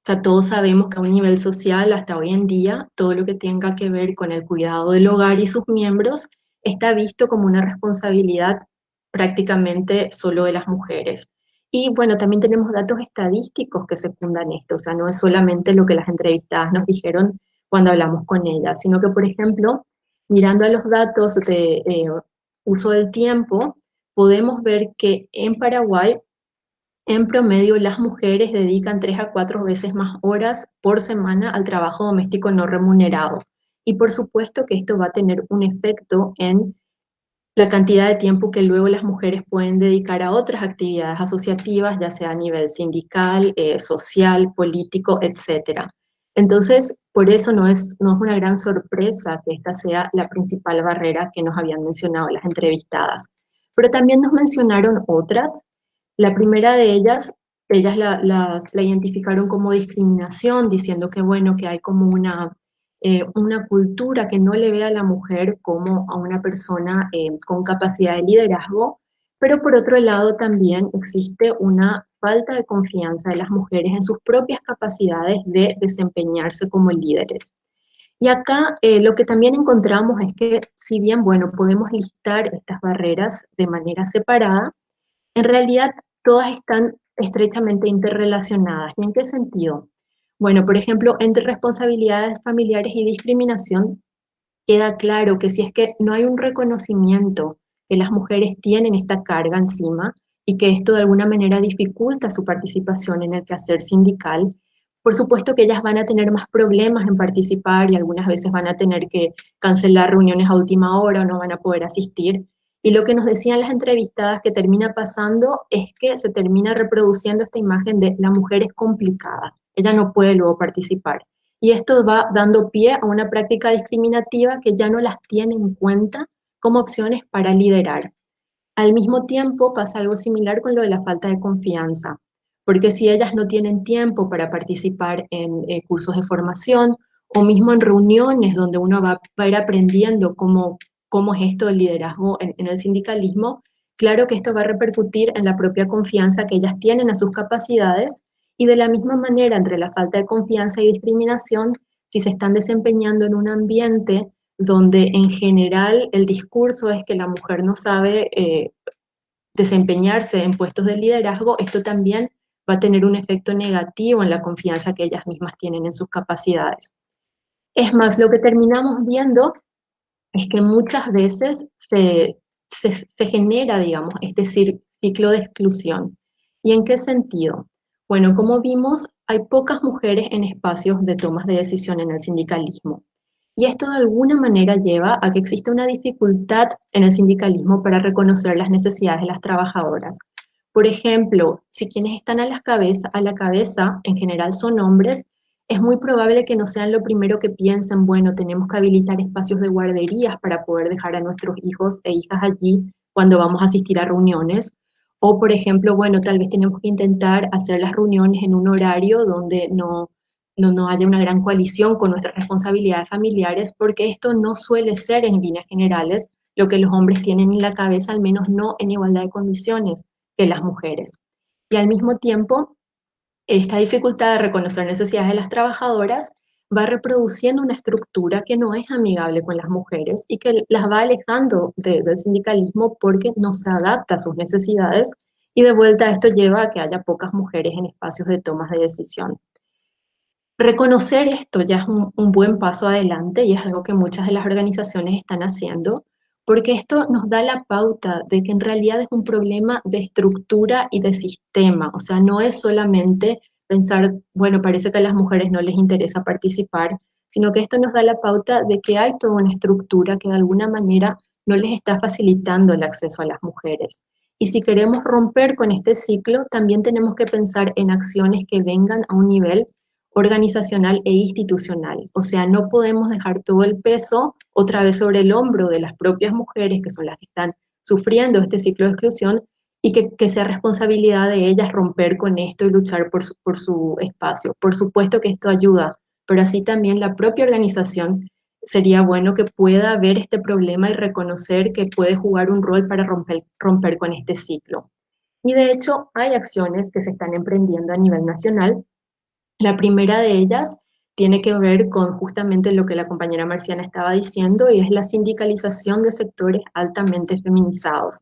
O sea, todos sabemos que a un nivel social, hasta hoy en día, todo lo que tenga que ver con el cuidado del hogar y sus miembros está visto como una responsabilidad prácticamente solo de las mujeres. Y bueno, también tenemos datos estadísticos que secundan esto, o sea, no es solamente lo que las entrevistadas nos dijeron cuando hablamos con ellas, sino que, por ejemplo, mirando a los datos de uso del tiempo, podemos ver que en Paraguay en promedio, las mujeres dedican 3 a 4 veces más horas por semana al trabajo doméstico no remunerado. Y por supuesto que esto va a tener un efecto en la cantidad de tiempo que luego las mujeres pueden dedicar a otras actividades asociativas, ya sea a nivel sindical, social, político, etc. Entonces, por eso no es una gran sorpresa que esta sea la principal barrera que nos habían mencionado las entrevistadas. Pero también nos mencionaron otras. La primera de ellas la identificaron como discriminación, diciendo que bueno, que hay como una cultura que no le ve a la mujer como a una persona con capacidad de liderazgo, pero por otro lado también existe una falta de confianza de las mujeres en sus propias capacidades de desempeñarse como líderes. Y acá lo que también encontramos es que si bien, bueno, podemos listar estas barreras de manera separada, en realidad todas están estrechamente interrelacionadas. ¿Y en qué sentido? Bueno, por ejemplo, entre responsabilidades familiares y discriminación, queda claro que si es que no hay un reconocimiento que las mujeres tienen esta carga encima y que esto de alguna manera dificulta su participación en el quehacer sindical, por supuesto que ellas van a tener más problemas en participar y algunas veces van a tener que cancelar reuniones a última hora o no van a poder asistir. Y lo que nos decían las entrevistadas que termina pasando es que se termina reproduciendo esta imagen de la mujer es complicada, ella no puede luego participar. Y esto va dando pie a una práctica discriminativa que ya no las tiene en cuenta como opciones para liderar. Al mismo tiempo pasa algo similar con lo de la falta de confianza, porque si ellas no tienen tiempo para participar en cursos de formación o mismo en reuniones donde uno va a ir aprendiendo cómo es esto del liderazgo en el sindicalismo, claro que esto va a repercutir en la propia confianza que ellas tienen a sus capacidades y de la misma manera entre la falta de confianza y discriminación, si se están desempeñando en un ambiente donde en general el discurso es que la mujer no sabe desempeñarse en puestos de liderazgo, esto también va a tener un efecto negativo en la confianza que ellas mismas tienen en sus capacidades. Es más, lo que terminamos viendo es que muchas veces se genera, digamos, este ciclo de exclusión. ¿Y en qué sentido? Bueno, como vimos, hay pocas mujeres en espacios de tomas de decisión en el sindicalismo. Y esto de alguna manera lleva a que exista una dificultad en el sindicalismo para reconocer las necesidades de las trabajadoras. Por ejemplo, si quienes están a la cabeza en general son hombres, es muy probable que no sean lo primero que piensen, bueno, tenemos que habilitar espacios de guarderías para poder dejar a nuestros hijos e hijas allí cuando vamos a asistir a reuniones. O, por ejemplo, bueno, tal vez tenemos que intentar hacer las reuniones en un horario donde no haya una gran coalición con nuestras responsabilidades familiares, porque esto no suele ser en líneas generales lo que los hombres tienen en la cabeza, al menos no en igualdad de condiciones que las mujeres. Y al mismo tiempo, esta dificultad de reconocer necesidades de las trabajadoras va reproduciendo una estructura que no es amigable con las mujeres y que las va alejando del sindicalismo porque no se adapta a sus necesidades y de vuelta esto lleva a que haya pocas mujeres en espacios de tomas de decisión. Reconocer esto ya es un buen paso adelante y es algo que muchas de las organizaciones están haciendo, porque esto nos da la pauta de que en realidad es un problema de estructura y de sistema. O sea, no es solamente pensar, bueno, parece que a las mujeres no les interesa participar, sino que esto nos da la pauta de que hay toda una estructura que de alguna manera no les está facilitando el acceso a las mujeres. Y si queremos romper con este ciclo, también tenemos que pensar en acciones que vengan a un nivel organizacional e institucional. O sea, no podemos dejar todo el peso otra vez sobre el hombro de las propias mujeres, que son las que están sufriendo este ciclo de exclusión, y que sea responsabilidad de ellas romper con esto y luchar por su espacio. Por supuesto que esto ayuda, pero así también la propia organización sería bueno que pueda ver este problema y reconocer que puede jugar un rol para romper con este ciclo. Y de hecho hay acciones que se están emprendiendo a nivel nacional. La primera de ellas tiene que ver con justamente lo que la compañera Marciana estaba diciendo y es la sindicalización de sectores altamente feminizados.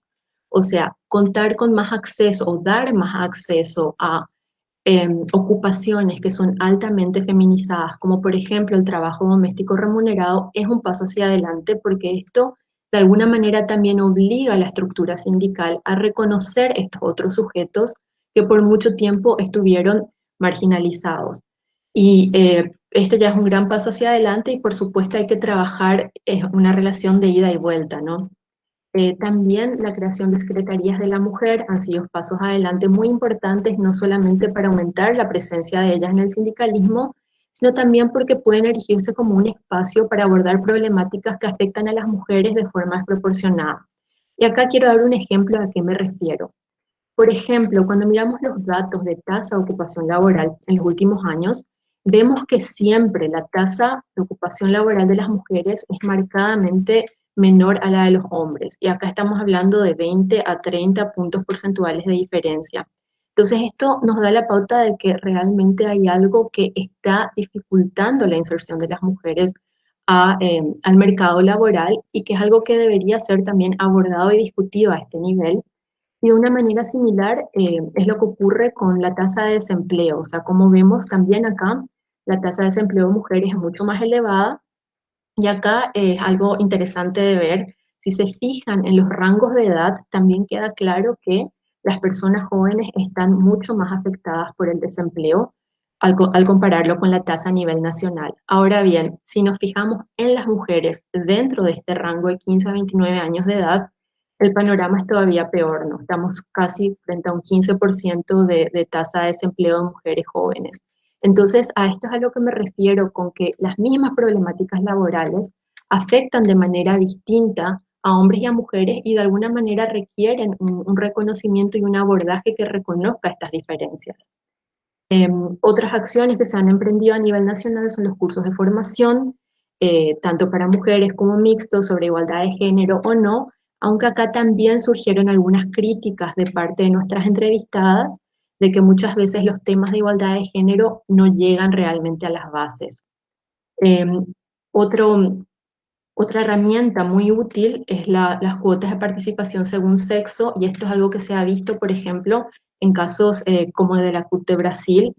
O sea, contar con más acceso o dar más acceso a ocupaciones que son altamente feminizadas, como por ejemplo el trabajo doméstico remunerado, es un paso hacia adelante porque esto de alguna manera también obliga a la estructura sindical a reconocer estos otros sujetos que por mucho tiempo estuvieron marginalizados. Y este ya es un gran paso hacia adelante y por supuesto hay que trabajar una relación de ida y vuelta, ¿no? También la creación de secretarías de la mujer han sido pasos adelante muy importantes, no solamente para aumentar la presencia de ellas en el sindicalismo, sino también porque pueden erigirse como un espacio para abordar problemáticas que afectan a las mujeres de forma desproporcionada. Y acá quiero dar un ejemplo a qué me refiero. Por ejemplo, cuando miramos los datos de tasa de ocupación laboral en los últimos años, vemos que siempre la tasa de ocupación laboral de las mujeres es marcadamente menor a la de los hombres. Y acá estamos hablando de 20 a 30 puntos porcentuales de diferencia. Entonces esto nos da la pauta de que realmente hay algo que está dificultando la inserción de las mujeres al mercado laboral y que es algo que debería ser también abordado y discutido a este nivel Y de una manera similar es lo que ocurre con la tasa de desempleo. O sea, como vemos también acá, la tasa de desempleo de mujeres es mucho más elevada. Y acá es algo interesante de ver. Si se fijan en los rangos de edad, también queda claro que las personas jóvenes están mucho más afectadas por el desempleo al compararlo con la tasa a nivel nacional. Ahora bien, si nos fijamos en las mujeres dentro de este rango de 15 a 29 años de edad, el panorama es todavía peor, ¿no? Estamos casi frente a un 15% de tasa de desempleo de mujeres jóvenes. Entonces, a esto es a lo que me refiero con que las mismas problemáticas laborales afectan de manera distinta a hombres y a mujeres y de alguna manera requieren un reconocimiento y un abordaje que reconozca estas diferencias. Otras acciones que se han emprendido a nivel nacional son los cursos de formación, tanto para mujeres como mixtos, sobre igualdad de género o no, aunque acá también surgieron algunas críticas de parte de nuestras entrevistadas de que muchas veces los temas de igualdad de género no llegan realmente a las bases. Eh, otro, Otra herramienta muy útil es las cuotas de participación según sexo, y esto es algo que se ha visto, por ejemplo, en casos como el de la CUT de Brasil.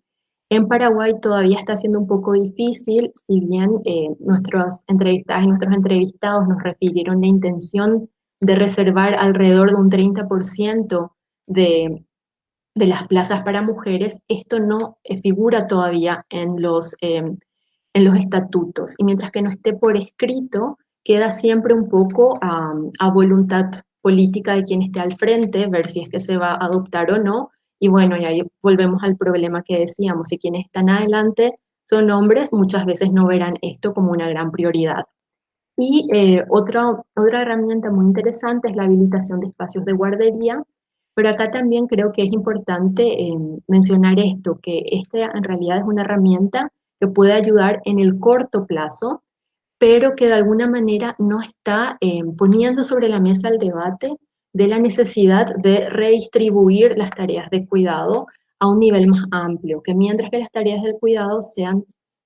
En Paraguay todavía está siendo un poco difícil, si bien nuestras entrevistadas y nuestros entrevistados nos refirieron la intención de reservar alrededor de un 30% de, de las plazas para mujeres, esto no figura todavía en los estatutos. Y mientras que no esté por escrito, queda siempre un poco a voluntad política de quien esté al frente, ver si es que se va a adoptar o no. Y bueno, y ahí volvemos al problema que decíamos, si quienes están adelante son hombres, muchas veces no verán esto como una gran prioridad. Y otra herramienta muy interesante es la habilitación de espacios de guardería, pero acá también creo que es importante mencionar esto, que esta en realidad es una herramienta que puede ayudar en el corto plazo, pero que de alguna manera no está poniendo sobre la mesa el debate de la necesidad de redistribuir las tareas de cuidado a un nivel más amplio, que mientras que las tareas del cuidado sean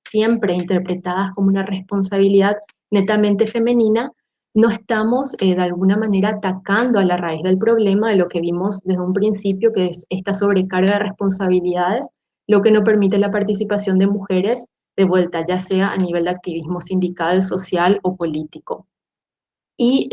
siempre interpretadas como una responsabilidad netamente femenina, no estamos de alguna manera atacando a la raíz del problema de lo que vimos desde un principio, que es esta sobrecarga de responsabilidades, lo que no permite la participación de mujeres de vuelta, ya sea a nivel de activismo sindical, social o político. Y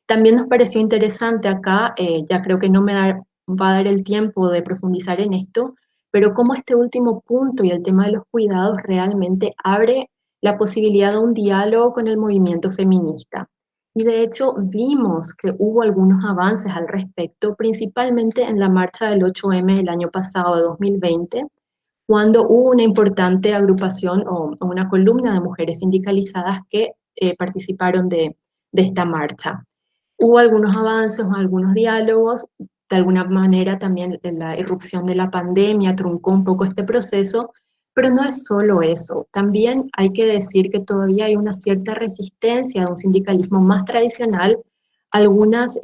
también nos pareció interesante acá, ya creo que no va a dar el tiempo de profundizar en esto, pero cómo este último punto y el tema de los cuidados realmente abre la posibilidad de un diálogo con el movimiento feminista. Y de hecho vimos que hubo algunos avances al respecto, principalmente en la marcha del 8M del año pasado, de 2020, cuando hubo una importante agrupación o una columna de mujeres sindicalizadas que participaron de esta marcha. Hubo algunos avances, algunos diálogos, de alguna manera también la irrupción de la pandemia truncó un poco este proceso, pero no es solo eso. También hay que decir que todavía hay una cierta resistencia de un sindicalismo más tradicional, algunas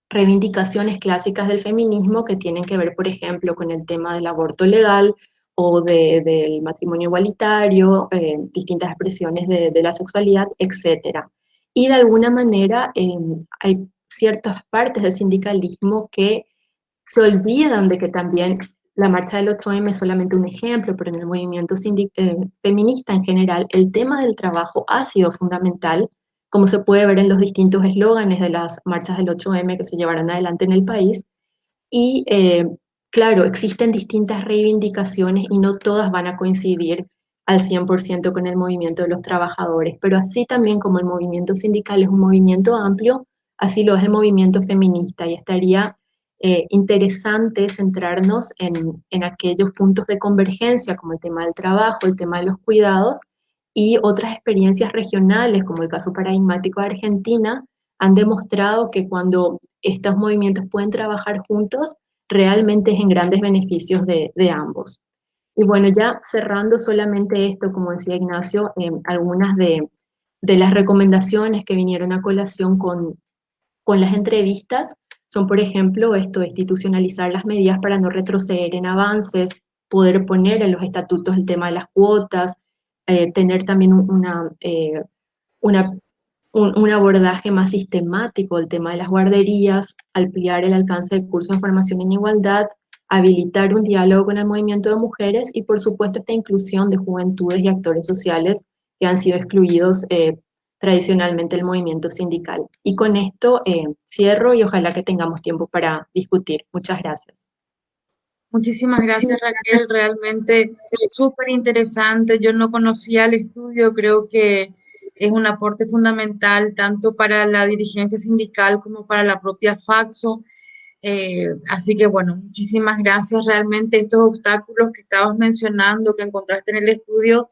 reivindicaciones clásicas del feminismo que tienen que ver, por ejemplo, con el tema del aborto legal o del matrimonio igualitario, distintas expresiones de la sexualidad, etc. Y de alguna manera hay ciertas partes del sindicalismo que se olvidan de que también la marcha del 8M es solamente un ejemplo, pero en el movimiento feminista en general, el tema del trabajo ha sido fundamental, como se puede ver en los distintos eslóganes de las marchas del 8M que se llevaron adelante en el país. Y claro, existen distintas reivindicaciones y no todas van a coincidir al 100% con el movimiento de los trabajadores, pero así también como el movimiento sindical es un movimiento amplio, así lo es el movimiento feminista y estaría interesante centrarnos en aquellos puntos de convergencia como el tema del trabajo, el tema de los cuidados y otras experiencias regionales como el caso paradigmático de Argentina han demostrado que cuando estos movimientos pueden trabajar juntos, realmente es en grandes beneficios de ambos. Y bueno, ya cerrando solamente esto, como decía Ignacio, algunas de las recomendaciones que vinieron a colación con las entrevistas son, por ejemplo, esto de institucionalizar las medidas para no retroceder en avances, poder poner en los estatutos el tema de las cuotas, tener también una un abordaje más sistemático del tema de las guarderías, ampliar el alcance de cursos de formación en igualdad, habilitar un diálogo con el movimiento de mujeres y, por supuesto, esta inclusión de juventudes y actores sociales que han sido excluidos tradicionalmente del movimiento sindical. Y con esto cierro y ojalá que tengamos tiempo para discutir. Muchas gracias. Muchísimas gracias, Raquel. Realmente súper interesante. Yo no conocía el estudio, creo que es un aporte fundamental tanto para la dirigencia sindical como para la propia Faxo. Así que bueno, muchísimas gracias. Realmente estos obstáculos que estabas mencionando, que encontraste en el estudio,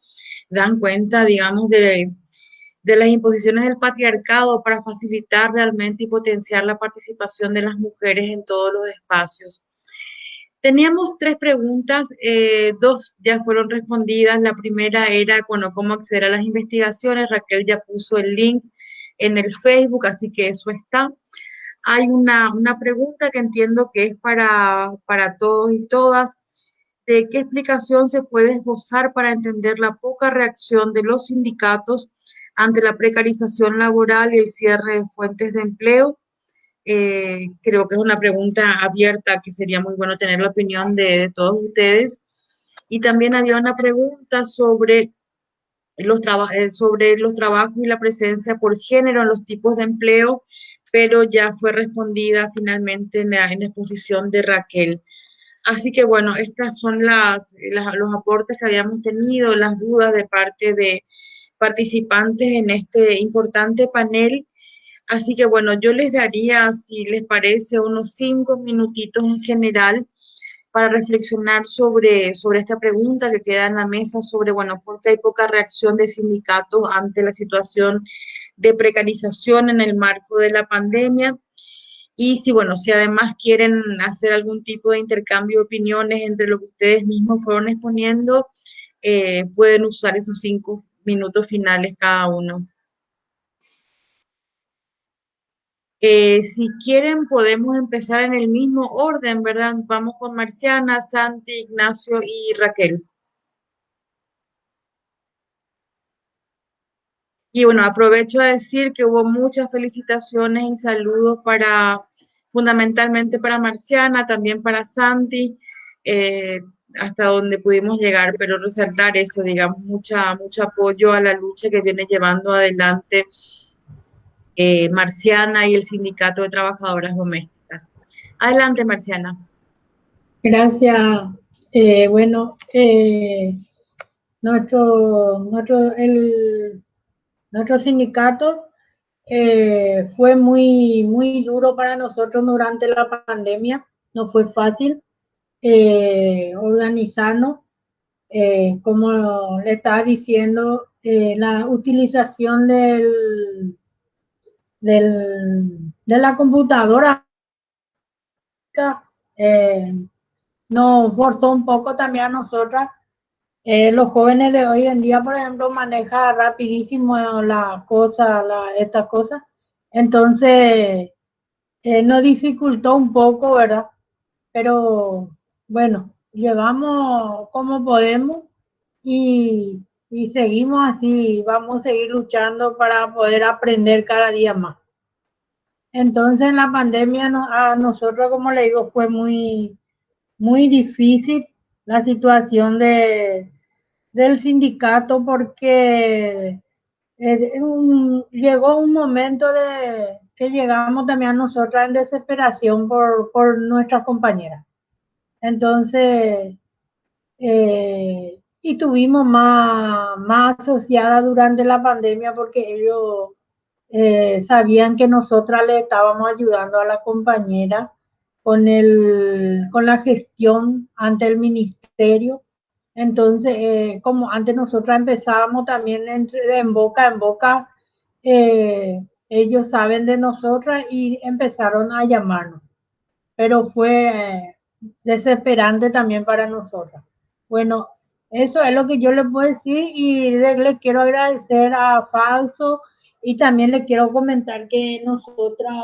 dan cuenta, digamos, de las imposiciones del patriarcado para facilitar realmente y potenciar la participación de las mujeres en todos los espacios. Teníamos 3 preguntas, 2 ya fueron respondidas. La primera era, bueno, cómo acceder a las investigaciones. Raquel ya puso el link en el Facebook, así que eso está. Hay una pregunta que entiendo que es para todos y todas. ¿De qué explicación se puede esbozar para entender la poca reacción de los sindicatos ante la precarización laboral y el cierre de fuentes de empleo? Creo que es una pregunta abierta que sería muy bueno tener la opinión de todos ustedes. Y también había una pregunta sobre sobre los trabajos y la presencia por género en los tipos de empleo, pero ya fue respondida finalmente en la exposición de Raquel. Así que bueno, estas son los aportes que habíamos tenido, las dudas de parte de participantes en este importante panel. Así que bueno, yo les daría, si les parece, unos 5 minutitos en general para reflexionar sobre esta pregunta que queda en la mesa sobre, bueno, por qué hay poca reacción de sindicatos ante la situación de precarización en el marco de la pandemia. Y si, bueno, si además quieren hacer algún tipo de intercambio de opiniones entre lo que ustedes mismos fueron exponiendo, pueden usar esos 5 minutos finales cada uno. Si quieren, podemos empezar en el mismo orden, ¿verdad? Vamos con Marciana, Santi, Ignacio y Raquel. Y bueno, aprovecho a decir que hubo muchas felicitaciones y saludos fundamentalmente para Marciana, también para Santi, hasta donde pudimos llegar, pero resaltar eso, digamos, mucho apoyo a la lucha que viene llevando adelante Marciana y el Sindicato de Trabajadoras Domésticas. Adelante, Marciana. Gracias. Bueno, nuestro sindicato fue muy duro para nosotros durante la pandemia. No fue fácil organizarnos. Como le estaba diciendo, la utilización de la computadora eh, nos forzó un poco también a nosotras. Los jóvenes de hoy en día, por ejemplo, manejan rapidísimo estas cosas. Entonces, nos dificultó un poco, ¿verdad? Pero bueno, llevamos como podemos y seguimos así, vamos a seguir luchando para poder aprender cada día más. Entonces, la pandemia a nosotros, como le digo, fue muy difícil la situación del sindicato porque llegó un momento de que llegamos también a nosotras en desesperación por nuestras compañeras. Entonces, y tuvimos más asociadas durante la pandemia porque ellos sabían que nosotras le estábamos ayudando a la compañera con la gestión ante el ministerio. Entonces, como antes nosotras empezábamos también en boca en boca, ellos saben de nosotras y empezaron a llamarnos. Pero fue desesperante también para nosotras. Bueno, eso es lo que yo les puedo decir y le quiero agradecer a Falso y también le quiero comentar que nosotras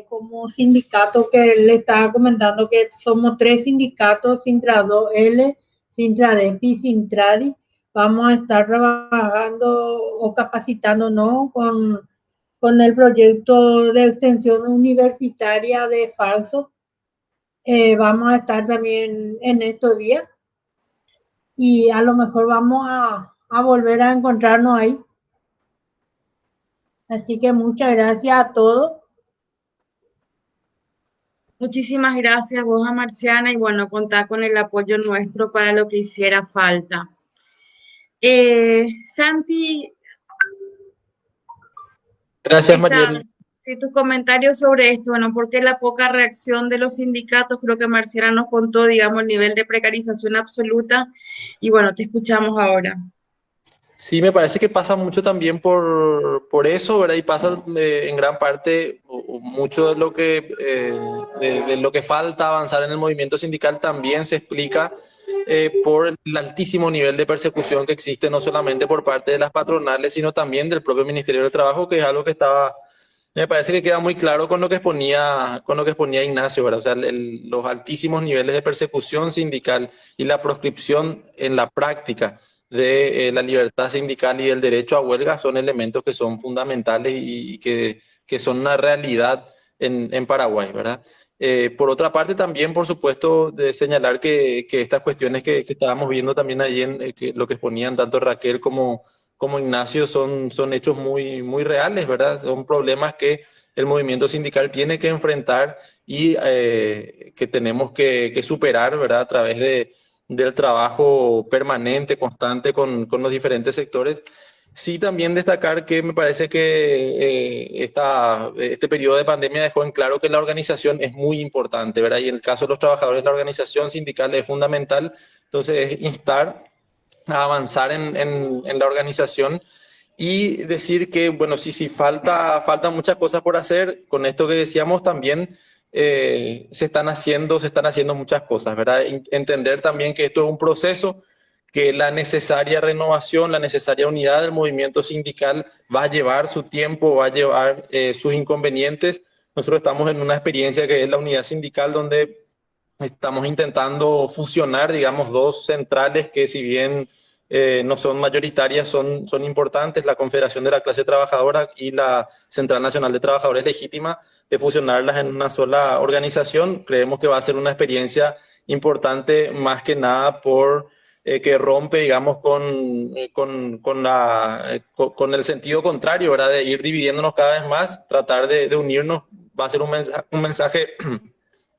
como sindicato que le estaba comentando que somos 3 sindicatos, Sintra2L, Sintradepi y Sintradi, vamos a estar trabajando o capacitándonos con el proyecto de extensión universitaria de Falso. Vamos a estar también en estos días y a lo mejor vamos a volver a encontrarnos ahí. Así que muchas gracias a todos. Muchísimas gracias vos a Marciana y bueno, contá con el apoyo nuestro para lo que hiciera falta. Santi, Gracias, Mariel. sí, tus comentarios sobre esto, bueno, ¿por qué la poca reacción de los sindicatos? Creo que Marciana nos contó, digamos, el nivel de precarización absoluta y bueno, te escuchamos ahora. Sí, me parece que pasa mucho también por eso, ¿verdad? Y pasa en gran parte o mucho de lo que falta avanzar en el movimiento sindical también se explica por el altísimo nivel de persecución que existe no solamente por parte de las patronales, sino también del propio Ministerio de Trabajo, que es algo que me parece que queda muy claro con lo que exponía Ignacio, ¿verdad? O sea, los altísimos niveles de persecución sindical y la proscripción en la práctica de la libertad sindical y el derecho a huelga son elementos que son fundamentales y que son una realidad en Paraguay, ¿verdad? Por otra parte, también, por supuesto, de señalar que estas cuestiones que estábamos viendo también allí que lo que exponían tanto Raquel como Ignacio son hechos muy reales, ¿verdad? Son problemas que el movimiento sindical tiene que enfrentar y que tenemos que superar, ¿verdad? A través del trabajo permanente, constante con los diferentes sectores. Sí, también destacar que me parece que este periodo de pandemia dejó en claro que la organización es muy importante, ¿verdad? Y en el caso de los trabajadores, la organización sindical es fundamental. Entonces, es instar a avanzar en la organización y decir que, bueno, sí, faltan muchas cosas por hacer. Con esto que decíamos también, se están haciendo muchas cosas, ¿verdad? Entender también que esto es un proceso, que la necesaria renovación, la necesaria unidad del movimiento sindical va a llevar su tiempo, va a llevar sus inconvenientes. Nosotros estamos en una experiencia que es la unidad sindical, donde estamos intentando fusionar, digamos, dos centrales que si bien no son mayoritarias, son importantes, la Confederación de la Clase Trabajadora y la Central Nacional de Trabajadores Legítima, de fusionarlas en una sola organización. Creemos que va a ser una experiencia importante, más que nada por que rompe, digamos, con el sentido contrario, ¿verdad? De ir dividiéndonos cada vez más, tratar de unirnos. Va a ser un mensaje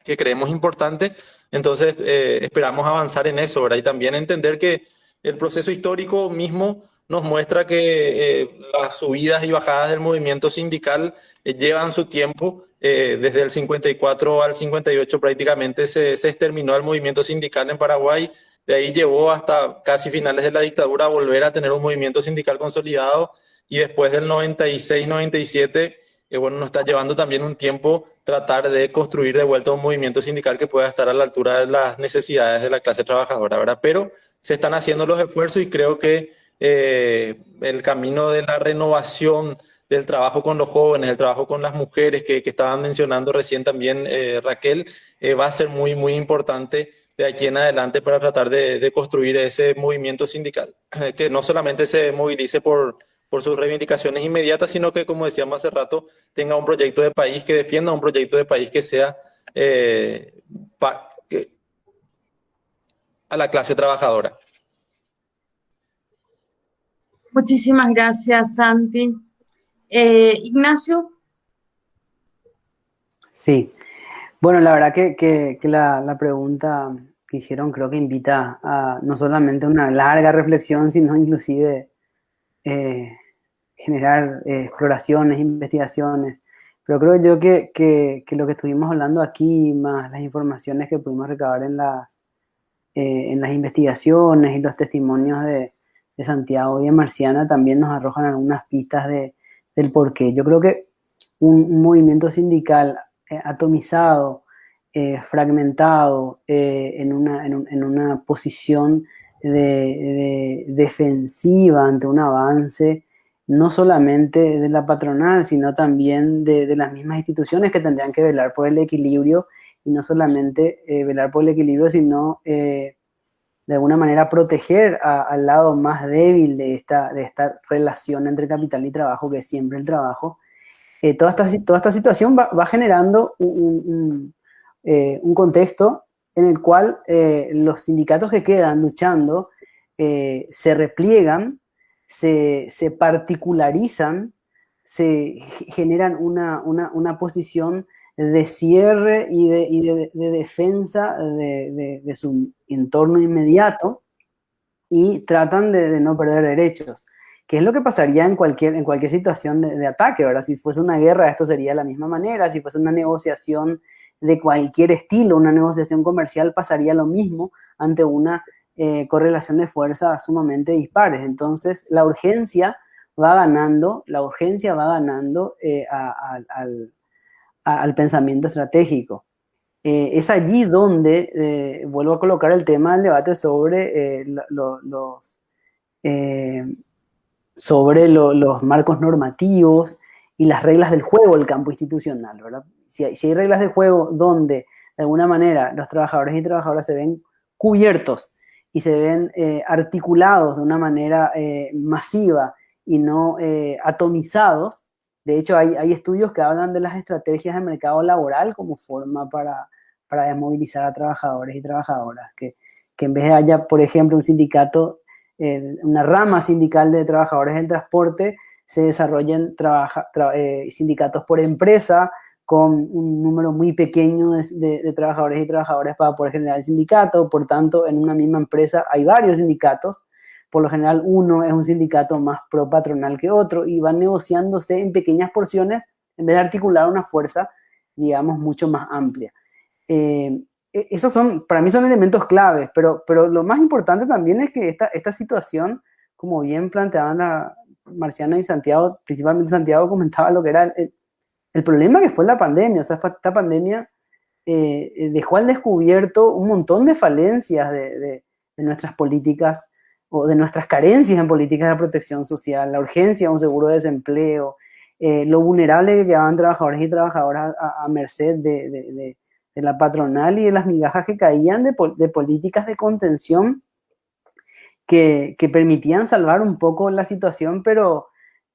que creemos importante. Entonces, esperamos avanzar en eso, ¿verdad? Y también entender que el proceso histórico mismo nos muestra que las subidas y bajadas del movimiento sindical llevan su tiempo. Desde el 54 al 58 prácticamente se exterminó el movimiento sindical en Paraguay. De ahí llevó hasta casi finales de la dictadura a volver a tener un movimiento sindical consolidado. Y después del 96-97 bueno, nos está llevando también un tiempo tratar de construir de vuelta un movimiento sindical que pueda estar a la altura de las necesidades de la clase trabajadora, ¿verdad? Pero se están haciendo los esfuerzos y creo que el camino de la renovación del trabajo con los jóvenes, el trabajo con las mujeres que estaban mencionando recién también Raquel, va a ser muy importante de aquí en adelante para tratar de construir ese movimiento sindical, que no solamente se movilice por sus reivindicaciones inmediatas, sino que, como decíamos hace rato, tenga un proyecto de país, que defienda un proyecto de país que sea a la clase trabajadora. Muchísimas gracias, Santi. Ignacio. Sí, bueno, la verdad que la pregunta que hicieron creo que invita a no solamente una larga reflexión, sino inclusive generar exploraciones, investigaciones. Pero creo yo que lo que estuvimos hablando aquí, más las informaciones que pudimos recabar en las investigaciones y los testimonios de Santiago y de Marciana, también nos arrojan algunas pistas del porqué. Yo creo que un movimiento sindical atomizado, fragmentado, en una posición de defensiva ante un avance, no solamente de la patronal, sino también de las mismas instituciones que tendrían que velar por el equilibrio, y no solamente velar por el equilibrio, sino de alguna manera proteger al lado más débil de esta relación entre capital y trabajo, que es siempre el trabajo. Toda esta situación va generando un contexto en el cual los sindicatos que quedan luchando se repliegan, se particularizan, se generan una posición de cierre y de defensa de su entorno inmediato y tratan de no perder derechos, que es lo que pasaría en cualquier situación de ataque, ¿verdad? Si fuese una guerra, esto sería de la misma manera. Si fuese una negociación de cualquier estilo, una negociación comercial, pasaría lo mismo ante una correlación de fuerzas sumamente dispares. Entonces, la urgencia va ganando al pensamiento estratégico. Es allí donde vuelvo a colocar el tema del debate sobre los marcos normativos y las reglas del juego del campo institucional, ¿verdad? Si hay reglas de juego donde de alguna manera los trabajadores y trabajadoras se ven cubiertos y se ven articulados de una manera masiva y no atomizados. De hecho, hay estudios que hablan de las estrategias de mercado laboral como forma para desmovilizar a trabajadores y trabajadoras, que en vez de haya, por ejemplo, un sindicato, una rama sindical de trabajadores del transporte, se desarrollen sindicatos por empresa con un número muy pequeño de trabajadores y trabajadoras para poder generar el sindicato. Por tanto, en una misma empresa hay varios sindicatos. Por lo general, uno es un sindicato más pro patronal que otro y van negociándose en pequeñas porciones en vez de articular una fuerza, digamos, mucho más amplia. Esos para mí son elementos claves, pero lo más importante también es que esta situación, como bien planteaban Marciana y Santiago, principalmente Santiago comentaba lo que era el problema que fue la pandemia. O sea, esta pandemia dejó al descubierto un montón de falencias de nuestras políticas o de nuestras carencias en políticas de protección social, la urgencia de un seguro de desempleo, lo vulnerable que quedaban trabajadores y trabajadoras a merced de la patronal y de las migajas que caían de políticas de contención que permitían salvar un poco la situación, pero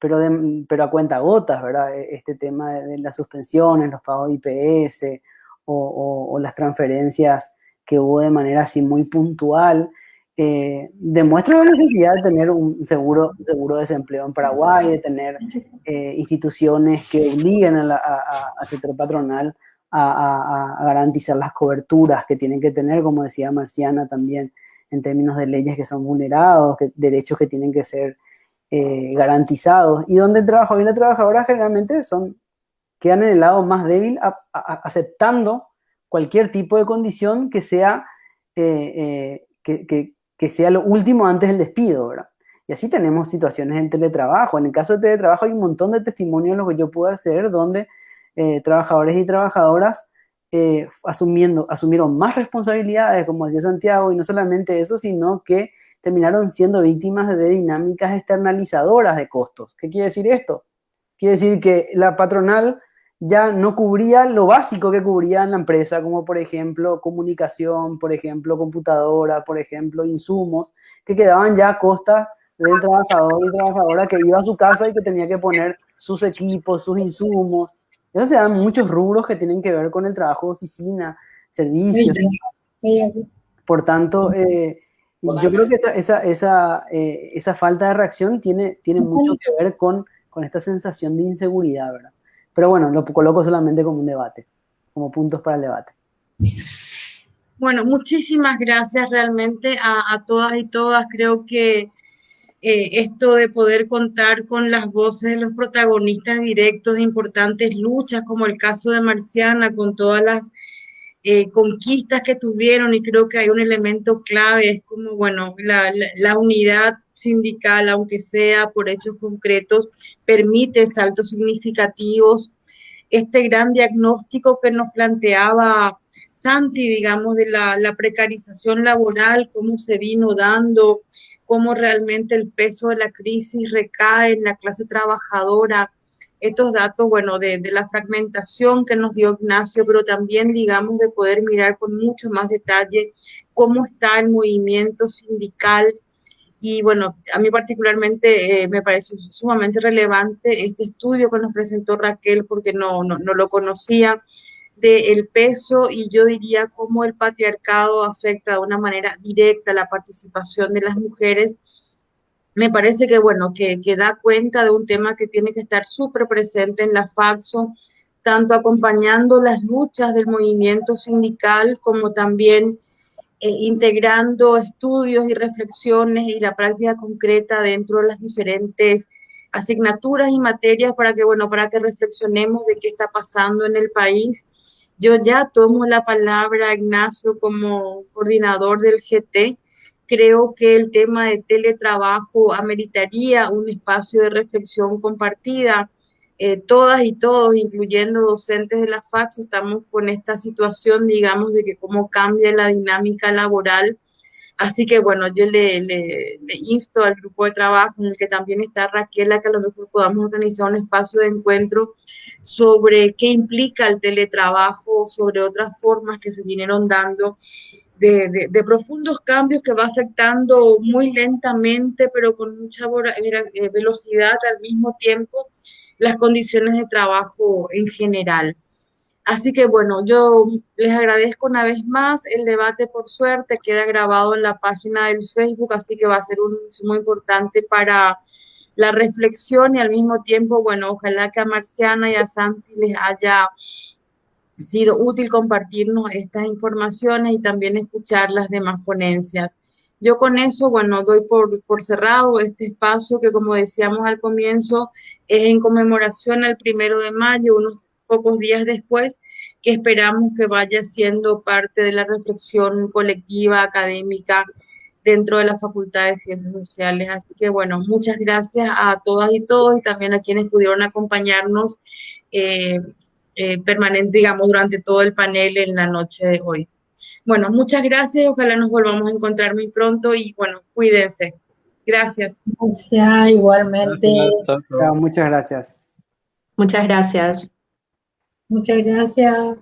a cuentagotas, ¿verdad? Este tema de las suspensiones, los pagos de IPS o las transferencias que hubo de manera así muy puntual, demuestran la necesidad de tener un seguro de desempleo en Paraguay, de tener instituciones que obliguen al sector patronal a garantizar las coberturas que tienen que tener, como decía Marciana también, en términos de leyes que son vulnerados, derechos que tienen que ser garantizados, y donde el trabajador y la trabajadora generalmente quedan en el lado más débil, aceptando cualquier tipo de condición que sea que sea lo último antes del despido, ¿verdad? Y así tenemos situaciones en teletrabajo. En el caso de teletrabajo hay un montón de testimonios en los que yo puedo hacer donde trabajadores y trabajadoras asumieron más responsabilidades, como decía Santiago, y no solamente eso, sino que terminaron siendo víctimas de dinámicas externalizadoras de costos. ¿Qué quiere decir esto? Quiere decir que la patronal ya no cubría lo básico que cubría en la empresa, como por ejemplo comunicación, por ejemplo computadora, por ejemplo insumos, que quedaban ya a costa del trabajador y trabajadora que iba a su casa y que tenía que poner sus equipos, sus insumos. Eso se dan muchos rubros que tienen que ver con el trabajo de oficina, servicios. Por tanto, yo creo que esa falta de reacción tiene mucho que ver con esta sensación de inseguridad, ¿verdad? Pero bueno, lo coloco solamente como un debate, como puntos para el debate. Bueno, muchísimas gracias realmente a todas y todas. Creo que esto de poder contar con las voces de los protagonistas directos de importantes luchas, como el caso de Marciana, con todas las conquistas que tuvieron, y creo que hay un elemento clave, es como, bueno, la unidad sindical, aunque sea por hechos concretos, permite saltos significativos. Este gran diagnóstico que nos planteaba Santi, digamos, de la precarización laboral, cómo se vino dando, cómo realmente el peso de la crisis recae en la clase trabajadora. Estos datos, bueno, de la fragmentación que nos dio Ignacio, pero también, digamos, de poder mirar con mucho más detalle cómo está el movimiento sindical Y bueno, a mí particularmente me pareció sumamente relevante este estudio que nos presentó Raquel, porque no lo conocía, del peso, y yo diría cómo el patriarcado afecta de una manera directa la participación de las mujeres. Me parece que, bueno, que da cuenta de un tema que tiene que estar súper presente en la FACSO, tanto acompañando las luchas del movimiento sindical como también integrando estudios y reflexiones y la práctica concreta dentro de las diferentes asignaturas y materias para que, bueno, para que reflexionemos de qué está pasando en el país. Yo ya tomo la palabra, Ignacio, como coordinador del GT. Creo que el tema de teletrabajo ameritaría un espacio de reflexión compartida. Todas y todos, incluyendo docentes de la FACSO, estamos con esta situación, digamos, de que cómo cambia la dinámica laboral. Así que bueno, yo le insto al grupo de trabajo en el que también está Raquel a que a lo mejor podamos organizar un espacio de encuentro sobre qué implica el teletrabajo, sobre otras formas que se vinieron dando de profundos cambios que va afectando muy lentamente, pero con mucha velocidad al mismo tiempo, las condiciones de trabajo en general. Así que bueno, yo les agradezco una vez más. El debate, por suerte, queda grabado en la página del Facebook, así que va a ser un muy importante para la reflexión, y al mismo tiempo, bueno, ojalá que a Marciana y a Santi les haya sido útil compartirnos estas informaciones y también escuchar las demás ponencias. Yo con eso, bueno, doy por cerrado este espacio que, como decíamos al comienzo, es en conmemoración al 1 de mayo, unos pocos días después, que esperamos que vaya siendo parte de la reflexión colectiva académica dentro de la Facultad de Ciencias Sociales. Así que, bueno, muchas gracias a todas y todos, y también a quienes pudieron acompañarnos eh, permanente, digamos, durante todo el panel en la noche de hoy. Bueno, muchas gracias, ojalá nos volvamos a encontrar muy pronto y bueno, cuídense. Gracias. Gracias, igualmente. Chao, muchas gracias. Muchas gracias. Muchas gracias.